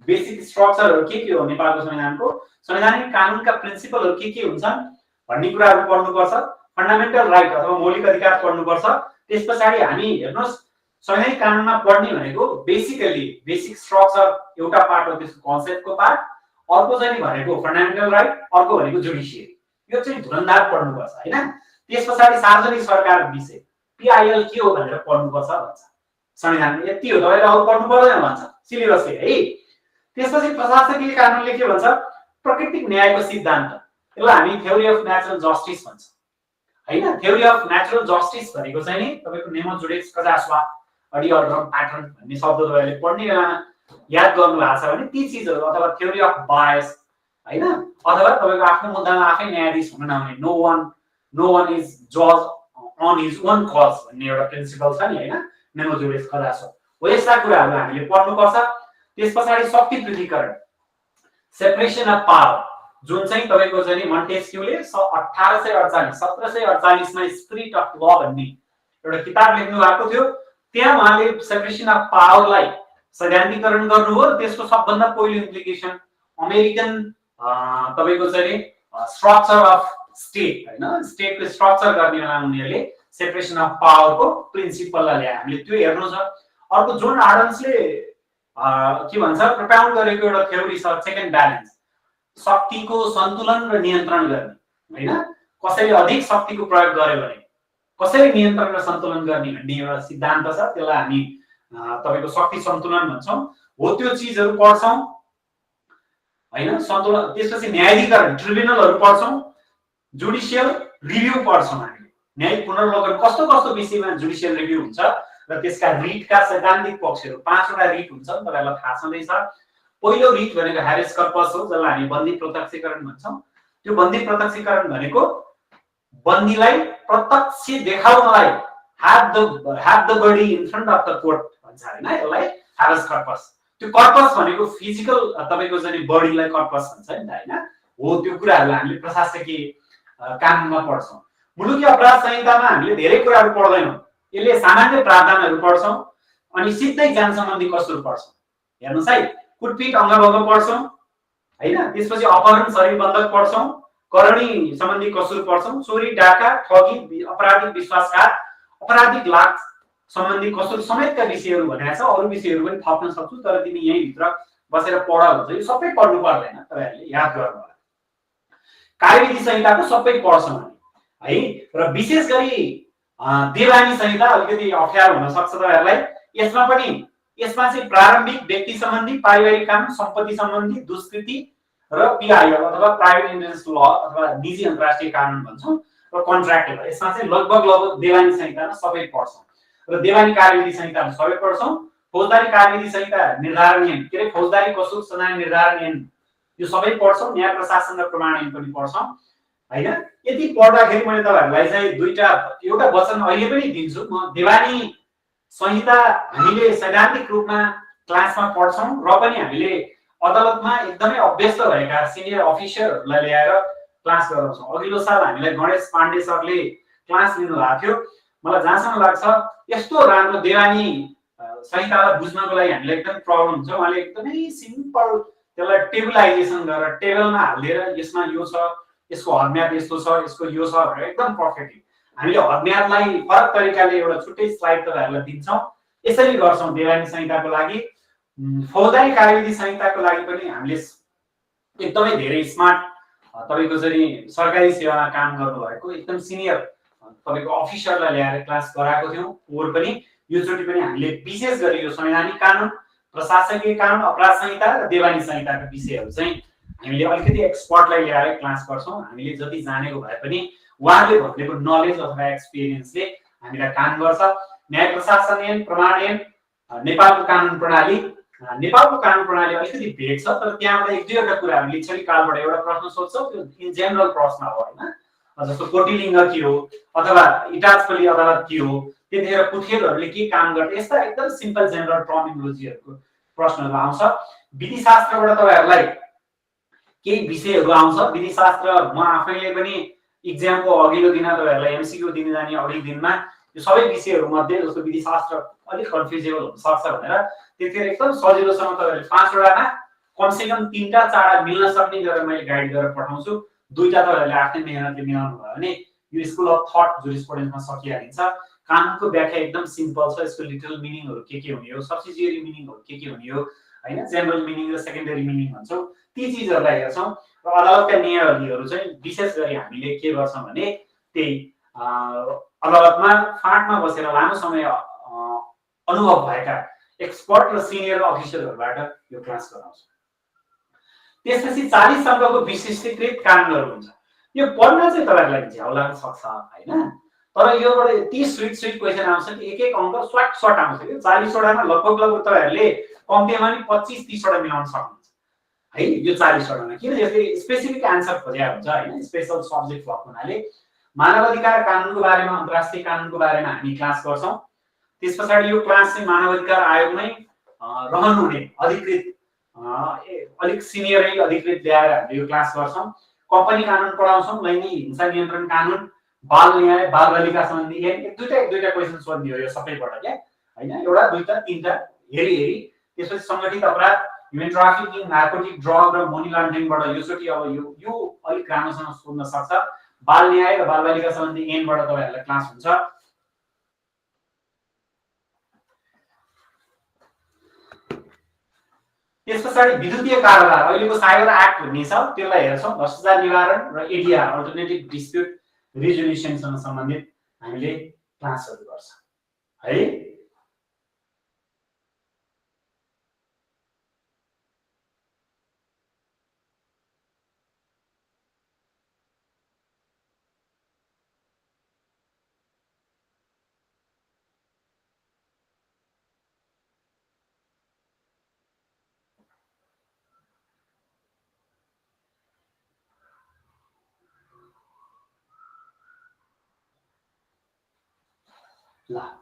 बेसिक स्ट्रक्चरहरू के हो नेपालको संविधानको, संवैधानिक कानुनका प्रिन्सिपलहरू के हुन्छन् भन्ने कुराहरू पढ्नुपर्छ। फन्डामेन्टल राइट अथवा मौलिक अधिकार पढ्नुपर्छ। त्यसपछि हामी हेर्नुस् संवैधानिक कानुनमा पढ्ने भनेको बेसिक स्ट्रक्चर एउटा पार्ट हो, त्यसको कन्सेप्टको पार्ट। अर्को चाहिँ भनेको फन्डामेन्टल राइट, अर्को भनेको जुडिसियरी। यो चाहिँ धुरन्धार पढ्नुपर्छ हैन। त्यसपछि सार्वजनिक सरकार विषय पीआईएल के हो भनेर पढ्नुपर्छ भन्छ संविधानमा। यति हो, तपाईले अरु पढ्नु पर्दैन भन्छ सिलेबसले है। त्यसपछि प्रशासकीय कानुनले के भन्छ, प्राकृतिक न्यायको सिद्धान्त, यसलाई हामी थ्योरी अफ नेचुरल जस्टिस भन्छ हैन। थ्योरी अफ नेचुरल जस्टिस भनेको चाहिँ नि तपाईको नेमो जुडिस कजास्वा अडिअर्डरम प्याटर्न भन्ने शब्द तपाईले पढ्ने बेलामा याद गर्नु भएको छ भने ती चीजहरु, अथवा थ्योरी अफ बायस हैन, अथवा तपाईको आफ्नो मुद्दामा आफै न्यायाधीश हुन नहुने, नो वन इज जज अन हिज ओन कज भन्ने एउटा प्रिन्सिपल छ नि हैन, नेमो जुडिस कजास्वा हो। यस्ता कुराहरु हामीले पढ्नुपर्छ। त्यसपछि शक्ति पृथकीकरण, सेपरेसन अफ पावर, जुन चाहिँ तपाईको चाहिँ मन्टेस्क्यूले 1748 मा स्पिरिट अफ ल भन्ने एउटा किताब लेख्नु भएको थियो। त्यहाँ उहाँले सेपरेसन अफ पावरलाई सैद्धान्तिकरण गर्नुभयो। त्यसको सबभन्दा पहिलो इम्प्लिकेसन अमेरिकन तपाईको चाहिँ स्ट्रक्चर अफ स्टेट हैन, स्टेटको स्ट्रक्चर गर्ने बेला उनीहरुले सेपरेसन अफ पावरको प्रिन्सिपललाई ल्याए। हामीले त्यो हेर्नु छ। अर्को जोन आडम्सले के भन्छ प्रोपाउन्ड गरेको एउटा थ्योरी छ चेक एन्ड ब्यालेन्स, शक्तिको सन्तुलन र नियन्त्रण गर्ने हैन। कसैले अधिक शक्तिको प्रयोग गर्यो भने कसरी नियन्त्रण र सन्तुलन गर्ने भन्ने एउटा सिद्धान्त छ। त्यसलाई हामी तपाईको शक्ति सन्तुलन भन्छौं। हो त्यो चीजहरु पढ्छौं हैन, सन्तुलन। त्यसपछि न्यायाधिकरण, ट्रिब्युनलहरु पढ्छौं। जुडिशियल रिभ्यू पढ्छौं हामीले, न्यायिक पुनर्वलोकन कस्तो विषयमा जुडिशियल रिभ्यू हुन्छ र त्यसका रिटका सैद्धान्तिक पक्षहरु 5 वटा रिट हुन्छन्, तपाईलाई थाहा छँदैछ। पहिलो रिट भनेको ह्याबेस कर्पस हो, जसलाई हामी बन्दी प्रत्यक्षीकरण भन्छौं। त्यो बन्दी प्रत्यक्षीकरण भनेको बन्दीलाई प्रत्यक्ष देखाउनलाई have the body in front of the court भन्छ हैन, यसलाई ह्याबेस कर्पस। त्यो कर्पस भनेको फिजिकल तपाईको चाहिँ बडीलाई कर्पस भन्छ नि त हैन। हो त्यो कुराहरुलाई हामीले प्रशासकीय कानुनमा पढ्छौं। मुलुकी अपराध संहितामा हामीले धेरै कुराहरु पढ्दैनौं। यसले सामान्य प्रावधानहरु पढ्छौं अनि सिधै जान सम्बन्धी कसुर पढ्छौं। हेर्नुस् है, कुटपिट अंगभंग पढ्छौं हैन। त्यसपछि अपहरण शरीर बन्धक पढ्छौं, करणी सम्बन्धी कसुर पढ्छौं, चोरी डाका ठगी अपराधिक विश्वासघात अपराधिक लाभ सम्बन्धी कसुर समेतका विषयहरु भनेको छ। अरु विषयहरु पनि थप्न सक्छु, तर तिमी यही भित्र बसेर पढ हुन्छ। यो सबै पढ्नु पर्दैन, तपाईहरुले याद गर्नु होला। कार्यविधि संहिताको सबै पढ्छौं हामी है। र विशेष गरी देवानी संहिता अलिकति अप्ठ्यारो हुन सक्छ तपाईहरुलाई। यसमा चाहिँ प्रारम्भिक व्यक्ति सम्बन्धी, पारिवारिक कानुन, सम्पत्ति सम्बन्धी, दुष्कृति र पीआईएल अथवा प्राइभेट इन्ट्रेस्ट ल अथवा निजी अन्तर्राष्ट्रिय कानुन भन्छौं र कन्ट्र्याक्ट ल। यसमा चाहिँ लगभग देवानी संहितामा सबै पढ्छौं र देवानी कार्यविधि संहितामा सबै पढ्छौं। फौजदारी कार्यविधि संहिता निर्धारण ऐन के रे, फौजदारी कसुर सजाय निर्धारण ऐन यो सबै पढ्छौँ, न्याय प्रशासन र प्रमाण ऐन पनि पढ्छौँ हैन। यति पढ्दाखेरि मैले तपाईहरुलाई चाहिँ एउटा वचन अहिले पनि दिन्छु म। देवानी संहिता हामीले सैद्धान्तिक रूपमा क्लासमा पढ्छौँ र पनि हामीले अदालतमा एकदमै अभ्यस्त भएका सिनियर अफिसरहरूलाई ल्याएर क्लास गराउँछौँ। अघिल्लो साल हामीलाई गणेश पाण्डे सरले क्लास लिनु भएको थियो। मलाई जहाँसम्म लाग्छ यस्तो राम्रो देवानी संहितालाई बुझ्नको लागि हामीलाई एकदम प्रब्लम हुन्छ। उहाँले एकदमै सिम्पल त्यसलाई टेबलाइजेसन गरेर टेबलमा हालिदिएर यसमा यो छ, यसको हदम्याद यस्तो छ, यसको यो छ भनेर एकदम पर्फेक्टली हामीले हदम्यादलाई फरक तरिकाले एउटा छुट्टै स्लाइड तपाईहरुलाई दिन्छौँ। यसरी गर्छौँ देवानी संहिताको लागि। फौजदारी कार्यविधि संहिताको लागि पनि हामीले एकदमै धेरै स्मार्ट तपाईको चाहिँ सरकारी सेवामा काम गर्नुभएको एकदम सिनियर तपाईको अफिसरलाई ल्याएर क्लास गराएको थियौँ। पोहोर पनि योचोटि पनि हामीले विशेष गरी यो संवैधानिक कानुन, प्रशासकीय कानुन, अपराध संहिता र देवानी संहिताका विषयहरू चाहिँ हामीले अलिकति एक्सपर्टलाई ल्याएर क्लास गर्छौँ। हामीले जति जानेको भए पनि उहाँले भनेको नलेज अथवा एक्सपिरियन्सले हामीलाई काम गर्छ। न्याय प्रशासन ऐन, प्रमाण ऐन, नेपालको कानुन प्रणाली अलिकति भेग छ, तर त्यहाँबाट एक दुईवटा कुराहरू लिच्छवी कालबाट एउटा प्रश्न सोध्छौँ, त्यो इन जेनरल प्रश्न हो हैन। जस्तो कोटिलिङ्ग के हो अथवा इटाजपल्ली अदालत के हो, त्यतिखेर पुथेरहरूले के काम गर्थे, यस्ता एकदम सिम्पल जेनरल टर्मिनोलोजीहरूको प्रश्नहरू आउँछ। विधिशास्त्रबाट तपाईहरुलाई केही विषयहरू आउँछ। विधिशास्त्र म आफैले पनि इक्जामको अघिल्लो दिन तपाईहरुलाई एमसीक्यू दिन जाने अघिल्लो दिनमा यो सबै विषयहरू मध्ये जस्तो विधिशास्त्र अलिक कन्फ्युजेबल हुन सक्छ भनेर त्यतिखेर एकदम सजिलोसँग तपाईहरुले 5 वटामा कमसेकम 3टा 4टा मिल्न सक्ने गरेर मैले गाइड गरेर पठाउँछु। 2टा तपाईहरुले आफ्नै मेहनतले मिलाउनु भयो भने यो स्कुल अफ थट जुरिस्प्रुडेन्समा सकिहालिन्छ। कानुनको व्याख्या एकदम सिम्पल छ। यसको लिटरल मिनिङहरू के हुने हो, सब्सिडियरी मिनिङहरू के हुने हो हैन, जेनरल मिनिङ र सेकेन्डरी मिनिङ भन्छौँ, ती चीजहरुलाई हेर्छौं। र अदालतका न्यायाधीशहरू चाहिँ विशेष गरी हामीले के गर्छौं भने त्यही अदालतमा फाँटमा बसेर लामो समय अनुभव भएका एक्सपर्ट र सिनियर अफिसरहरूबाट यो क्लास गराउँछौँ। त्यसपछि 40 अङ्कको विशिष्टीकृत कानुनहरू हुन्छ। यो पढ्न चाहिँ तपाईहरुलाई झ्याउ लाग्न सक्छ हैन, तर योबाट यति स्विट क्वेशन आउँछ कि एक एक अङ्क स्वाट आउँछ कि 40 वटामा लगभग तपाईहरुले कम्तीमा पनि 25-30 वटा मिलाउन सक्नुहुन्छ है यो 40 वटामा। किन यसले स्पेसिफिक आन्सर खोजेको हुन्छ हैन, स्पेशल सब्जेक्ट भएको हुनाले। मानव अधिकार कानुनको बारेमा, अन्तर्राष्ट्रिय कानुनको बारेमा हामी क्लास गर्छौं। त्यसपछि यो क्लास चाहिँ मानव अधिकार आयोगमै रहनुहुने अधिकृत अलिक सिनियर अधिकृत ल्याएर हामीले यो क्लास गर्छौं। कम्पनी कानुन पढाउँछौं, लैङ्गिक हिंसा नियन्त्रण कानुन, बाल न्याय, बाल बालिका सम्बन्धी ऐन, एक दुईटा क्वेशन सोध्ने हो यो सबैबाट के हैन, एउटा दुईटा तीनटा हेरी। त्यसपछि संगठित अपराध, ह्युमन ट्राफिकिङ, नार्कोटिक ड्रग र मनी लन्ड्रिङबाट योचोटि अब यो अलिक राम्रोसँग सोध्न सक्छ। बाल न्याय र बाल बालिका सम्बन्धी ऐनबाट तपाईहरुलाई क्लास हुन्छ। त्यसपछि विद्युतीय कारोबार, अहिलेको साइबर एक्ट भन्ने छ, त्यसलाई हेर्छौं। भ्रष्टाचार निवारण र एडीआर, अल्टरनेटिभ डिस्प्युट रिजोल्युसनसँग सम्बन्धित हामीले क्लासहरू गर्छौं है।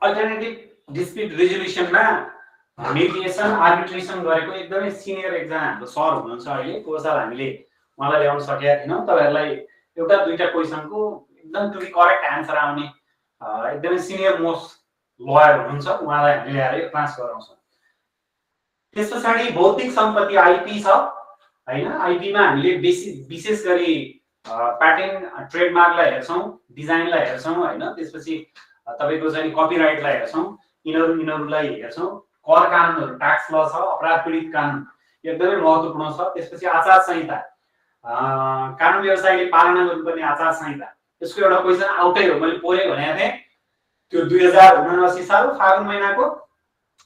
अल्टरनेटिभ डिस्प्युट रिजोल्युसनमा मेडिएसन, आर्बिट्रेसन गरेको एकदमै सिनियर एकजना हाम्रो सर हुनुहुन्छ अहिले। को साल हामीले उहाँलाई ल्याउन सकेका थिएनौँ। तपाईहरुलाई एउटा दुईटा क्वेशनको एकदम टु करेक्ट आन्सर आउने एकदमै सिनियर मोस्ट लयर हुनुहुन्छ, उहाँलाई हामीले ल्याएर यो क्लास गराउँछौँ। त्यसपछि बौद्धिक सम्पत्ति आइपी छ हैन। आइपीमा हामीले विशेष गरी प्याटेन्ट ट्रेडमार्कलाई हेर्छौं, डिजाइनलाई हेर्छौं हैन। त्यसपछि तपाईको चाहिँ कपिराइटलाई हेर्छौं, यिनीहरूलाई हेर्छौं। कर कानुनहरू, ट्याक्स ल छ, अपराध पीडित कानुन एकदमै महत्त्वपूर्ण छ। त्यसपछि आचार संहिता, कानुन व्यवसायले पालना गर्नुपर्ने आचार संहिता, यसको एउटा क्वेशन आउटै हो। मैले पोहोरै भनेको थिएँ, त्यो 2079 साल फागुन महिनाको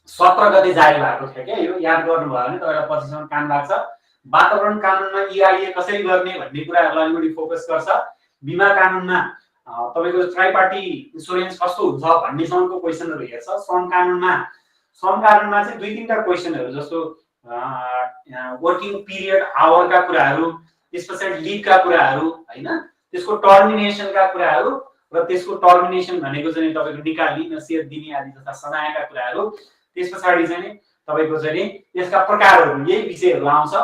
17 गते जारी भएको थियो क्या। यो याद गर्नुभयो भने तपाईलाई पछिसम्म काम लाग्छ। वातावरण कानुनमा ईआईए कसरी गर्ने भन्ने कुराहरूलाई बढी फोकस गर्छ। बीमा कानुनमा तपाईको ट्राइपार्टी इन्स्योरेन्स कस्तो हुन्छ भन्ने सम्मको क्वेशनहरु हेर्छ। श्रम कानुनमा चाहिँ दुई तीनटा क्वेशनहरु जस्तो वर्किङ पिरियड आवरका कुराहरू, त्यस पछाडि लिभका कुराहरू हैन, त्यसको टर्मिनेसनका कुराहरू र त्यसको टर्मिनेसन भनेको चाहिँ तपाईको निकाल्ने नसिहत दिने आदि जस्ता सजायका कुराहरू, त्यस पछाडि चाहिँ तपाईको चाहिँ यसका प्रकारहरू, यही विषयहरू आउँछ।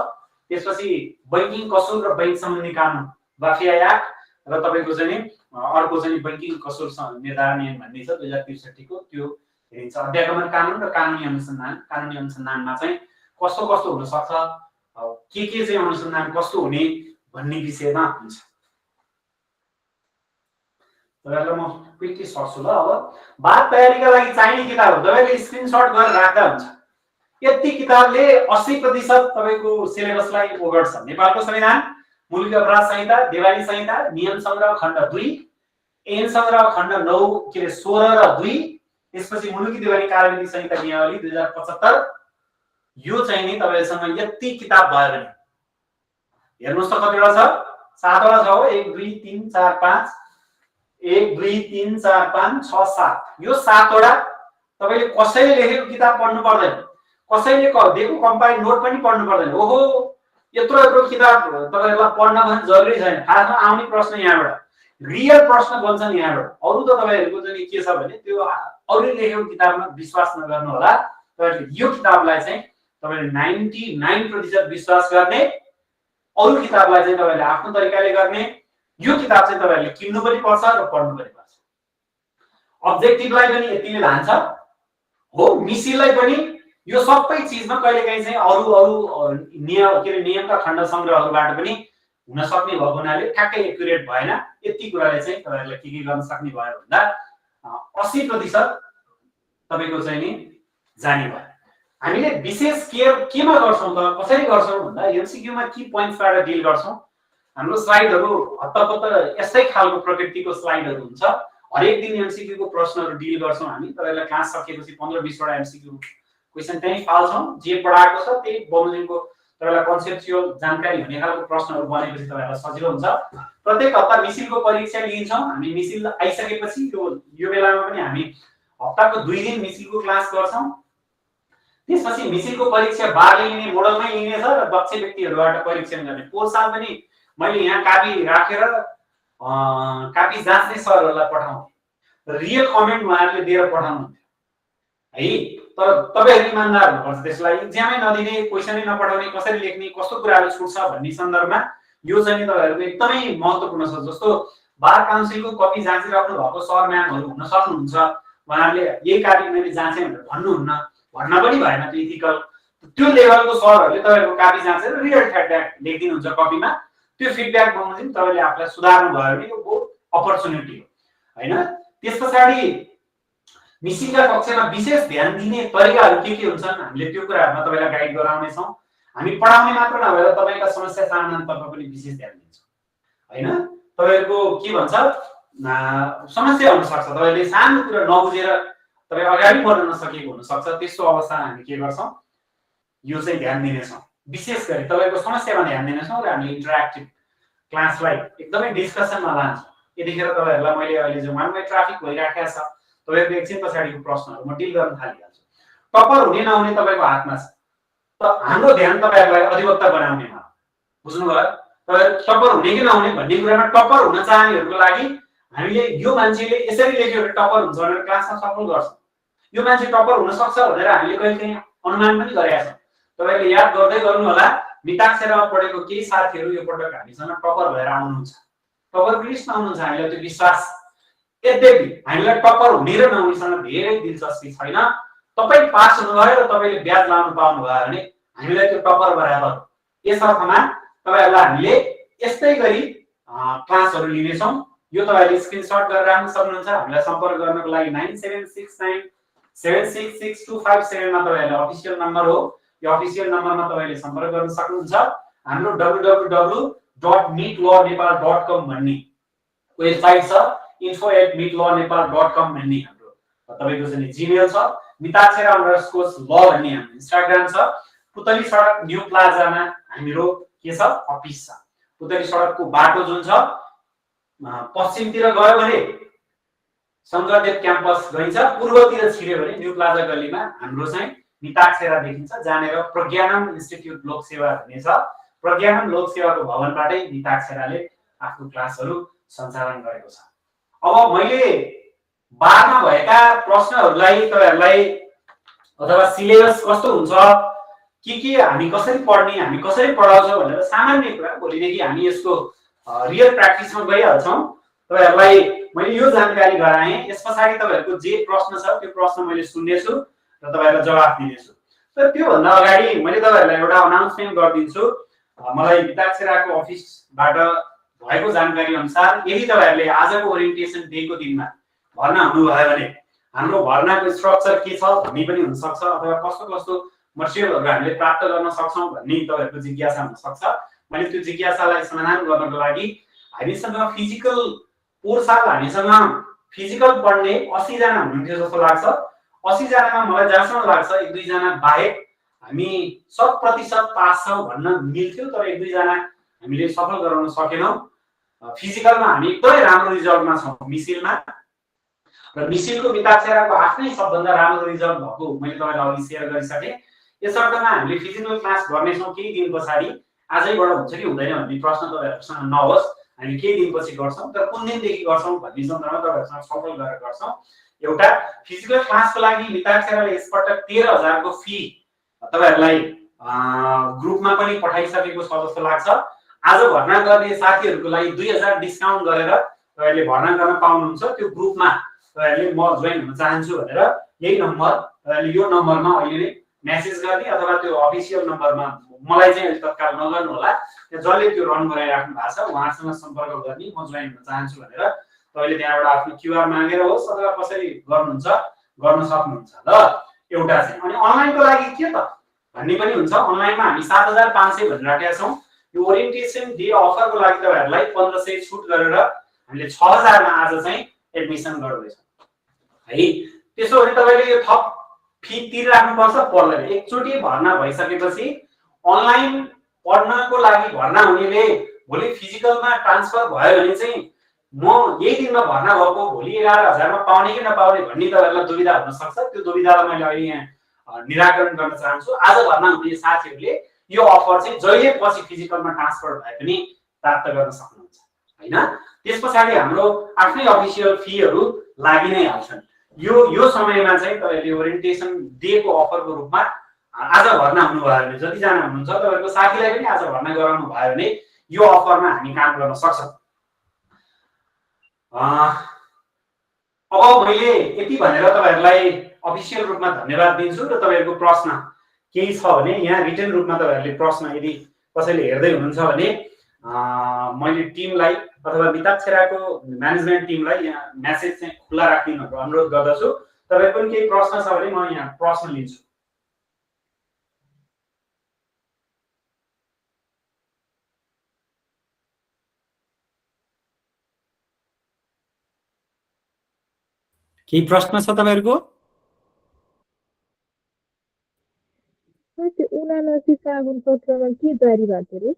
त्यसपछि बैंकिङ कसुर र बैंक सम्बन्धी कानुन वाफिया एक्ट र तपाईको चाहिँ अर्को चाहिँ बैंकिङ कसुर निर्धारण ऐन भन्ने छ 2063 को, त्यो हेरिन्छ। अध्यागमन कानुन र कानुनी अनुसन्धान, कानुनी अनुसन्धानमा चाहिँ कस्तो कस्तो हुन सक्छ, के चाहिँ अनुसन्धान कस्तो हुने भन्ने विषयमा हुन्छ। तपाईहरुलाई म क्विकली सर्छु ल। अब बात तयारीका लागि चाहिने किताबहरु तपाईले स्क्रिनशट गरेर राख्दा हुन्छ। यति किताबले 80% तपाईको सिलेबसलाई ओगट्छ। नेपालको संविधान, मुलुकी अपराध संहिता, देवानी संहिता, नियम संग्रह खण्ड 2, ऐन संग्रह खण्ड 9 के 16 र 2, त्यसपछि मुलुकी देवानी कार्यविधि संहिता नियमावली 2075, यो चाहिँ नि तपाईसँग यति किताब भयो भने हेर्नुस् त कतिवटा छ, 7 वटा छ हो। 1 2 3 4 5, 1 2 3 4 5 6 7, यो 7 वटा तपाईले कसैले लेखेको किताब पढ्नु पर्दैन, कसैले दिएको कम्पाइल नोट पनि पढ्नु पर्दैन। ओहो यत्रो किताब तपाईहरुलाई पढ्न पनि जरुरी छैन। खासमा आउने प्रश्न यहाँबाट रियल प्रश्न बन्छन् यहाँबाट। अरु त तपाईहरुको चाहिँ के छ भने त्यो अरूले लेखेको किताबमा विश्वास नगर्नु होला। तपाईहरुले यो किताबलाई चाहिँ तपाईले 99% विश्वास गर्ने, अरु किताबलाई चाहिँ तपाईले आफ्नो तरिकाले गर्ने। यो किताब चाहिँ तपाईहरुले किन्नु पनि पर्छ र पढ्नु पनि पर्छ। अब्जेक्टिभलाई पनि यतिले लान्छ हो, मिसिललाई पनि यो सबै चीजमा कहिलेकाहीँ चाहिँ अरु नियमका खण्ड संग्रहहरुबाट पनि हुन सक्ने भएको हुनाले ठ्याक्कै एक्युरेट भएन। यति कुराले चाहिँ तपाईहरुले के गर्न सक्ने भयो भन्दा 80% तपाईको चाहिँ नि जाने भयो। हामीले विशेष केयर केमा गर्छौं त, कसरी गर्छौं भन्दा एमसीक्यू मा की पोइन्ट्सबाट डिल गर्छौं। हाम्रो स्लाइडहरु हत्तपत्त यस्तै खालको प्रकृतिको स्लाइडहरु हुन्छ। हरेक दिन एमसीक्यू को प्रश्नहरु डिल गर्छौं हामी। तपाईलाई क्लास सकेपछि 15-20 वटा एमसीक्यू क्वेशन त्यही फाल्छौं। जे पढाएको छ त्यही बमोजिमको तपाईलाई कन्सेप्चुअल जानकारी हुने खालको प्रश्नहरु बनेपछि तपाईलाई सजिलो हुन्छ। प्रत्येक हप्ता मिसिलको परीक्षा लिन्छौं हामी। मिसिल आइसकेपछि यो बेलामा पनि हामी हप्ताको 2 दिन मिसिलको क्लास गर्छौं। त्यसपछि मिसिलको परीक्षा बारले लिने मोडलमै लिने छ र दक्ष व्यक्तिहरुबाट परीक्षण गर्ने। पोहोर साल पनि मैले यहाँ कापी राखेर कापी जाँच्ने सरहरुलाई पठाउँथे। रियल कमेन्ट उहाँहरुले दिएर पठाउनुहुन्थ्यो है। तर तपाईहरु इमानदार हुनुपर्छ। त्यसलाई एक्जामै नदिने, क्वेशनै नपठाउने, कसरी लेख्ने, कस्तो कुराहरु छुट्छ भन्ने सन्दर्भमा यो चाहिँ तपाईहरुको एकदमै महत्त्वपूर्ण छ। जस्तो बार काउन्सिलको कपी जाँचिराख्नु भएको सर म्यामहरु हुन सक्नुहुन्छ। उहाँहरुले यही कापी मैले जाँचे भनेर भन्नुहुन्न, भन्न पनि भएन। त्यो इथिकल त्यो लेभलको सरहरुले तपाईहरुको कापी जाँचेर रियल फिडब्याक लेखिदिनुहुन्छ कपीमा। त्यो फिडब्याक बमोजिम तपाईले आफूलाई सुधार्नु भयो भने यो बहुत अपर्चुनिटी हो हैन। त्यसपछि मिसिलका कक्षामा विशेष ध्यान दिने तरिकाहरु के हुन्छन् हामीले त्यो कुराहरुमा तपाईलाई गाइड गराउने छौं। हामी पढाउने मात्र नभएर तपाईका समस्या समाधानतर्फ पनि विशेष ध्यान दिन्छौं हैन। तपाईहरुको के भन्छ समस्या हुन सक्छ, तपाईले सानो कुरा नबुझेर तपाई अगाडि बढ्न नसकेको हुन सक्छ। त्यस्तो अवस्थामा हामी के गर्छौं, यो चाहिँ ध्यान दिनेछौं। विशेष गरी तपाईको समस्यामा ध्यान दिनेछौं र हामीले इन्टरेक्टिभ क्लासलाई एकदमै डिस्कसनमा लान्छौं। यतिखेर तपाईहरुलाई मैले अहिले जो वान वे ट्राफिक भइराखेको छ, तपाईहरुको एकछिन पछाडीको प्रश्नहरु म डिल गर्न थालिहाल्छु। टपर हुने नहुने तपाईको हातमा छ। त हाम्रो ध्यान तपाईहरुलाई अधिवक्ता बनाउनेमा बुझ्नु भयो। तपाईहरु टपर हुने कि नहुने भन्ने कुरामा टपर हुन चाहनेहरुको लागि हामीले यो मान्छेले यसरी लेख्यो भने टपर हुन्छ भनेर क्लासमा सफल गर्छौं। यो मान्छे टपर हुन सक्छ भनेर हामीले कहिलेकाहीँ अनुमान पनि गरेका छौं। तपाईले याद गर्दै गर्नु होला, मिताक्षरमा पढेको केही साथीहरु यो पटक हामीसँग टपर भएर आउनुहुन्छ। टपर लिस्टमा आउनुहुन्छ, हामीलाई त्यो विश्वास। यद्यपि हामीलाई टपर हुने र नहुनेसँग धेरै दिलचस्पी छैन। तपाई पास हुनुभयो र तपाईले ब्याज लाउन पाउनु भयो भने हामीलाई त्यो टपर बराबर। यस अर्थमा तपाईहरुलाई हामीले यस्तै गरी क्लासहरु लिनेछौं। यो तपाईले स्क्रिनशट गरेर राख्न सक्नुहुन्छ। हामीलाई सम्पर्क गर्नको लागि 9769766257 मा तपाईहरुले अफिसियल नम्बर हो। यो अफिसियल नम्बरमा तपाईले सम्पर्क गर्न सक्नुहुन्छ। हाम्रो www.meetlawnepal.com भन्ने वेबसाइट छ। info@meetlawnepal.com भन्ने हाम्रो तपाईको चाहिँ जीमेल छ। mitaksera_law भन्ने हाम्रो इन्स्टाग्राम छ। पुतली सडक न्यू प्लाजामा हाम्रो के छ, अफिस छ। पुतली सडकको बाटो जुन छ पश्चिमतिर गयो भने शंकरदेव क्याम्पस गइन्छ, पूर्वतिर छिर्यो भने न्यू प्लाजा गल्लीमा हाम्रो चाहिँ मिताक्षरा देखिन्छ, जहाँनिर प्रज्ञानम इन्स्टिट्युट लोकसेवा भन्ने छ। प्रज्ञानम लोकसेवाको भवनबाटै मिताक्षराले आफ्नो क्लासहरू सञ्चालन गरेको छ। अब मैले बारमा भएका प्रश्नहरूलाई तपाईहरुलाई अथवा सिलेबस कस्तो हुन्छ, के हामी कसरी पढ्ने, हामी कसरी पढाउँछौँ भनेर सामान्य कुरा भोलिदेखि हामी यसको रियल प्र्याक्टिसमा गइहाल्छौँ। तपाईहरुलाई मैले यो जानकारी गराएँ। यस पछाडि तपाईहरुको जे प्रश्न छ त्यो प्रश्न मैले सुन्नेछु र तपाईहरुलाई जवाफ दिनेछु। तर त्योभन्दा अगाडि मैले तपाईहरुलाई एउटा अनाउन्समेन्ट गरिदिन्छु। मलाई मिताक्षराको अफिसबाट भएको जानकारी अनुसार यदि तपाईहरुले आजको ओरिएन्टेसन डेको दिनमा भर्ना हुनुभयो भने हाम्रो भर्नाको स्ट्रक्चर के छ भन्ने पनि हुन सक्छ, अथवा कस्तो कस्तो मटेरियलहरु हामीले प्राप्त गर्न सक्छौं भन्ने तपाईहरुको जिज्ञासा हुन सक्छ। मैले त्यो जिज्ञासालाई समाधान गर्नको लागि हामीसँग फिजिकल पोहोर साल हामीसँग फिजिकल पढ्ने 80 जना हुनुहुन्थ्यो जस्तो लाग्छ। 80 जनामा मलाई जहाँसम्म लाग्छ 1-2 जना बाहेक हामी 100% पास छौं भन्न मिल्थ्यो, तर 1-2 जना हामीले सफल गराउन सकेनौं। फिजिकलमा हामी एकदमै राम्रो रिजल्टमा छौं मिसिलमा, र मिसिलको मिताक्षराको आफ्नै सबभन्दा राम्रो रिजल्ट भएको मैले तपाईलाई अघि शेयर गरिसकेँ। यसर्थमा हामीले फिजिकल क्लास गर्नेछौँ केही दिन पछाडि। आजैबाट हुन्छ कि हुँदैन भन्ने प्रश्न तपाईहरुसँग नहोस्, हामी केही दिनपछि गर्छौं, तर कुन दिनदेखि गर्छौं भन्ने सन्दर्भमा तपाईहरुसँग छलफल गरेर गर्छौं। एउटा फिजिकल क्लासको लागि मिताक्षराले यसपटक 13,000 को फी तपाईहरुलाई ग्रुपमा पनि पठाइसकेको छ जस्तो लाग्छ। आज भर्ना गर्ने साथीहरुको लागि 2,000 डिस्काउन्ट गरेर तपाईहरुले भर्ना गर्न पाउनुहुन्छ। त्यो ग्रुपमा तपाईहरुले म जोइन हुन चाहन्छु भनेर यही नम्बर, तपाईहरुले यो नम्बरमा अहिले नै मेसेज गर्ने अथवा त्यो अफिसियल नम्बरमा मलाई चाहिँ तत्काल नगर्नु होला, जसले त्यो रन गराइराख्नु भएको छ उहाँसँग सम्पर्क गर्ने, म जोइन हुन चाहन्छु भनेर तपाईले त्यहाँबाट आफ्नो क्यूआर मागेर होस् अथवा कसरी गर्नुहुन्छ गर्न सक्नुहुन्छ। ल एउटा चाहिँ। अनि अनलाइनको लागि के त भन्ने पनि हुन्छ। अनलाइनमा हामी 7,500 भनिराखेका छौं। यो ओरिएन्टेसन डे अफरको लागि तपाईहरुलाई 1500 छुट गरेर हामीले 6,000 मा आज चाहिँ एडमिसन गर्दैछौं है। त्यसो भने तपाईले यो थप फी तिरिराख्नु पर्छ पर्दैन। एकचोटी भर्ना भइसकेपछि अनलाइन पढ्नको लागि भर्ना हुनेले भोलि फिजिकलमा ट्रान्सफर भयो भने चाहिँ म यही दिनमा भर्ना भएको भोलि 11,000 मा पाउने कि नपाउने भन्ने तपाईहरुलाई दुविधा हुन सक्छ। त्यो दुविधालाई मैले अहिले यहाँ निराकरण गर्न चाहन्छु। आज भर्ना हुने साथीहरुले यो अफर चाहिँ जहिले पछि फिजिकलमा ट्रान्सफर भए पनि प्राप्त गर्न सक्नुहुन्छ हैन। त्यसपछि हाम्रो आफ्नै अफिसियल फीहरु लागि नै हाल्छन्। यो समयमा चाहिँ तपाईहरुले ओरिएन्टेसन डे को अफरको रूपमा आज भर्ना हुनुभयो भने, जति जना हुनुहुन्छ तपाईहरुको साथीलाई पनि आज भर्ना गराउनु भयो भने यो अफरमा हामी काम गर्न सक्छौं। अब मैले यति भनेर तपाईहरुलाई अफिसियल रूपमा धन्यवाद दिन्छु र तपाईहरुको प्रश्न केही छ भने यहाँ रिटन रूपमा तपाईहरुले प्रश्न यदि कसैले हेर्दै हुनुहुन्छ भने मैले टिमलाई अथवा मिताक्षराको म्यानेजमेन्ट टिमलाई यहाँ मेसेज चाहिँ खुला राख्दिनु अनुरोध गर्दछु। तपाईहरुको पनि केही प्रश्न छ भने म यहाँ प्रश्न लिन्छु। केही प्रश्न छ तपाईहरुको? 79 फागुन पत्रमा के जारी भएको रे?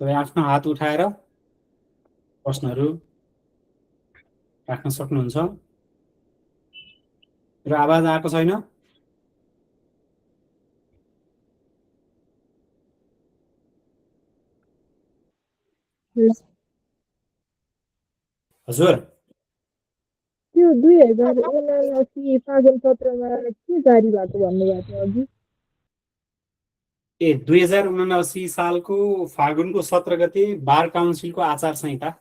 तपाईं आफ्नो हात उठाएर प्रश्नहरु राख्न सक्नुहुन्छ र आवाज आएको छैन? हजुर, त्यो 2079 फागुन पत्रमा के जारी भएको भन्नुभएको थियो अघि? 2079 सालको फागुनको 17 गते बार काउन्सिलको आचार संहिता।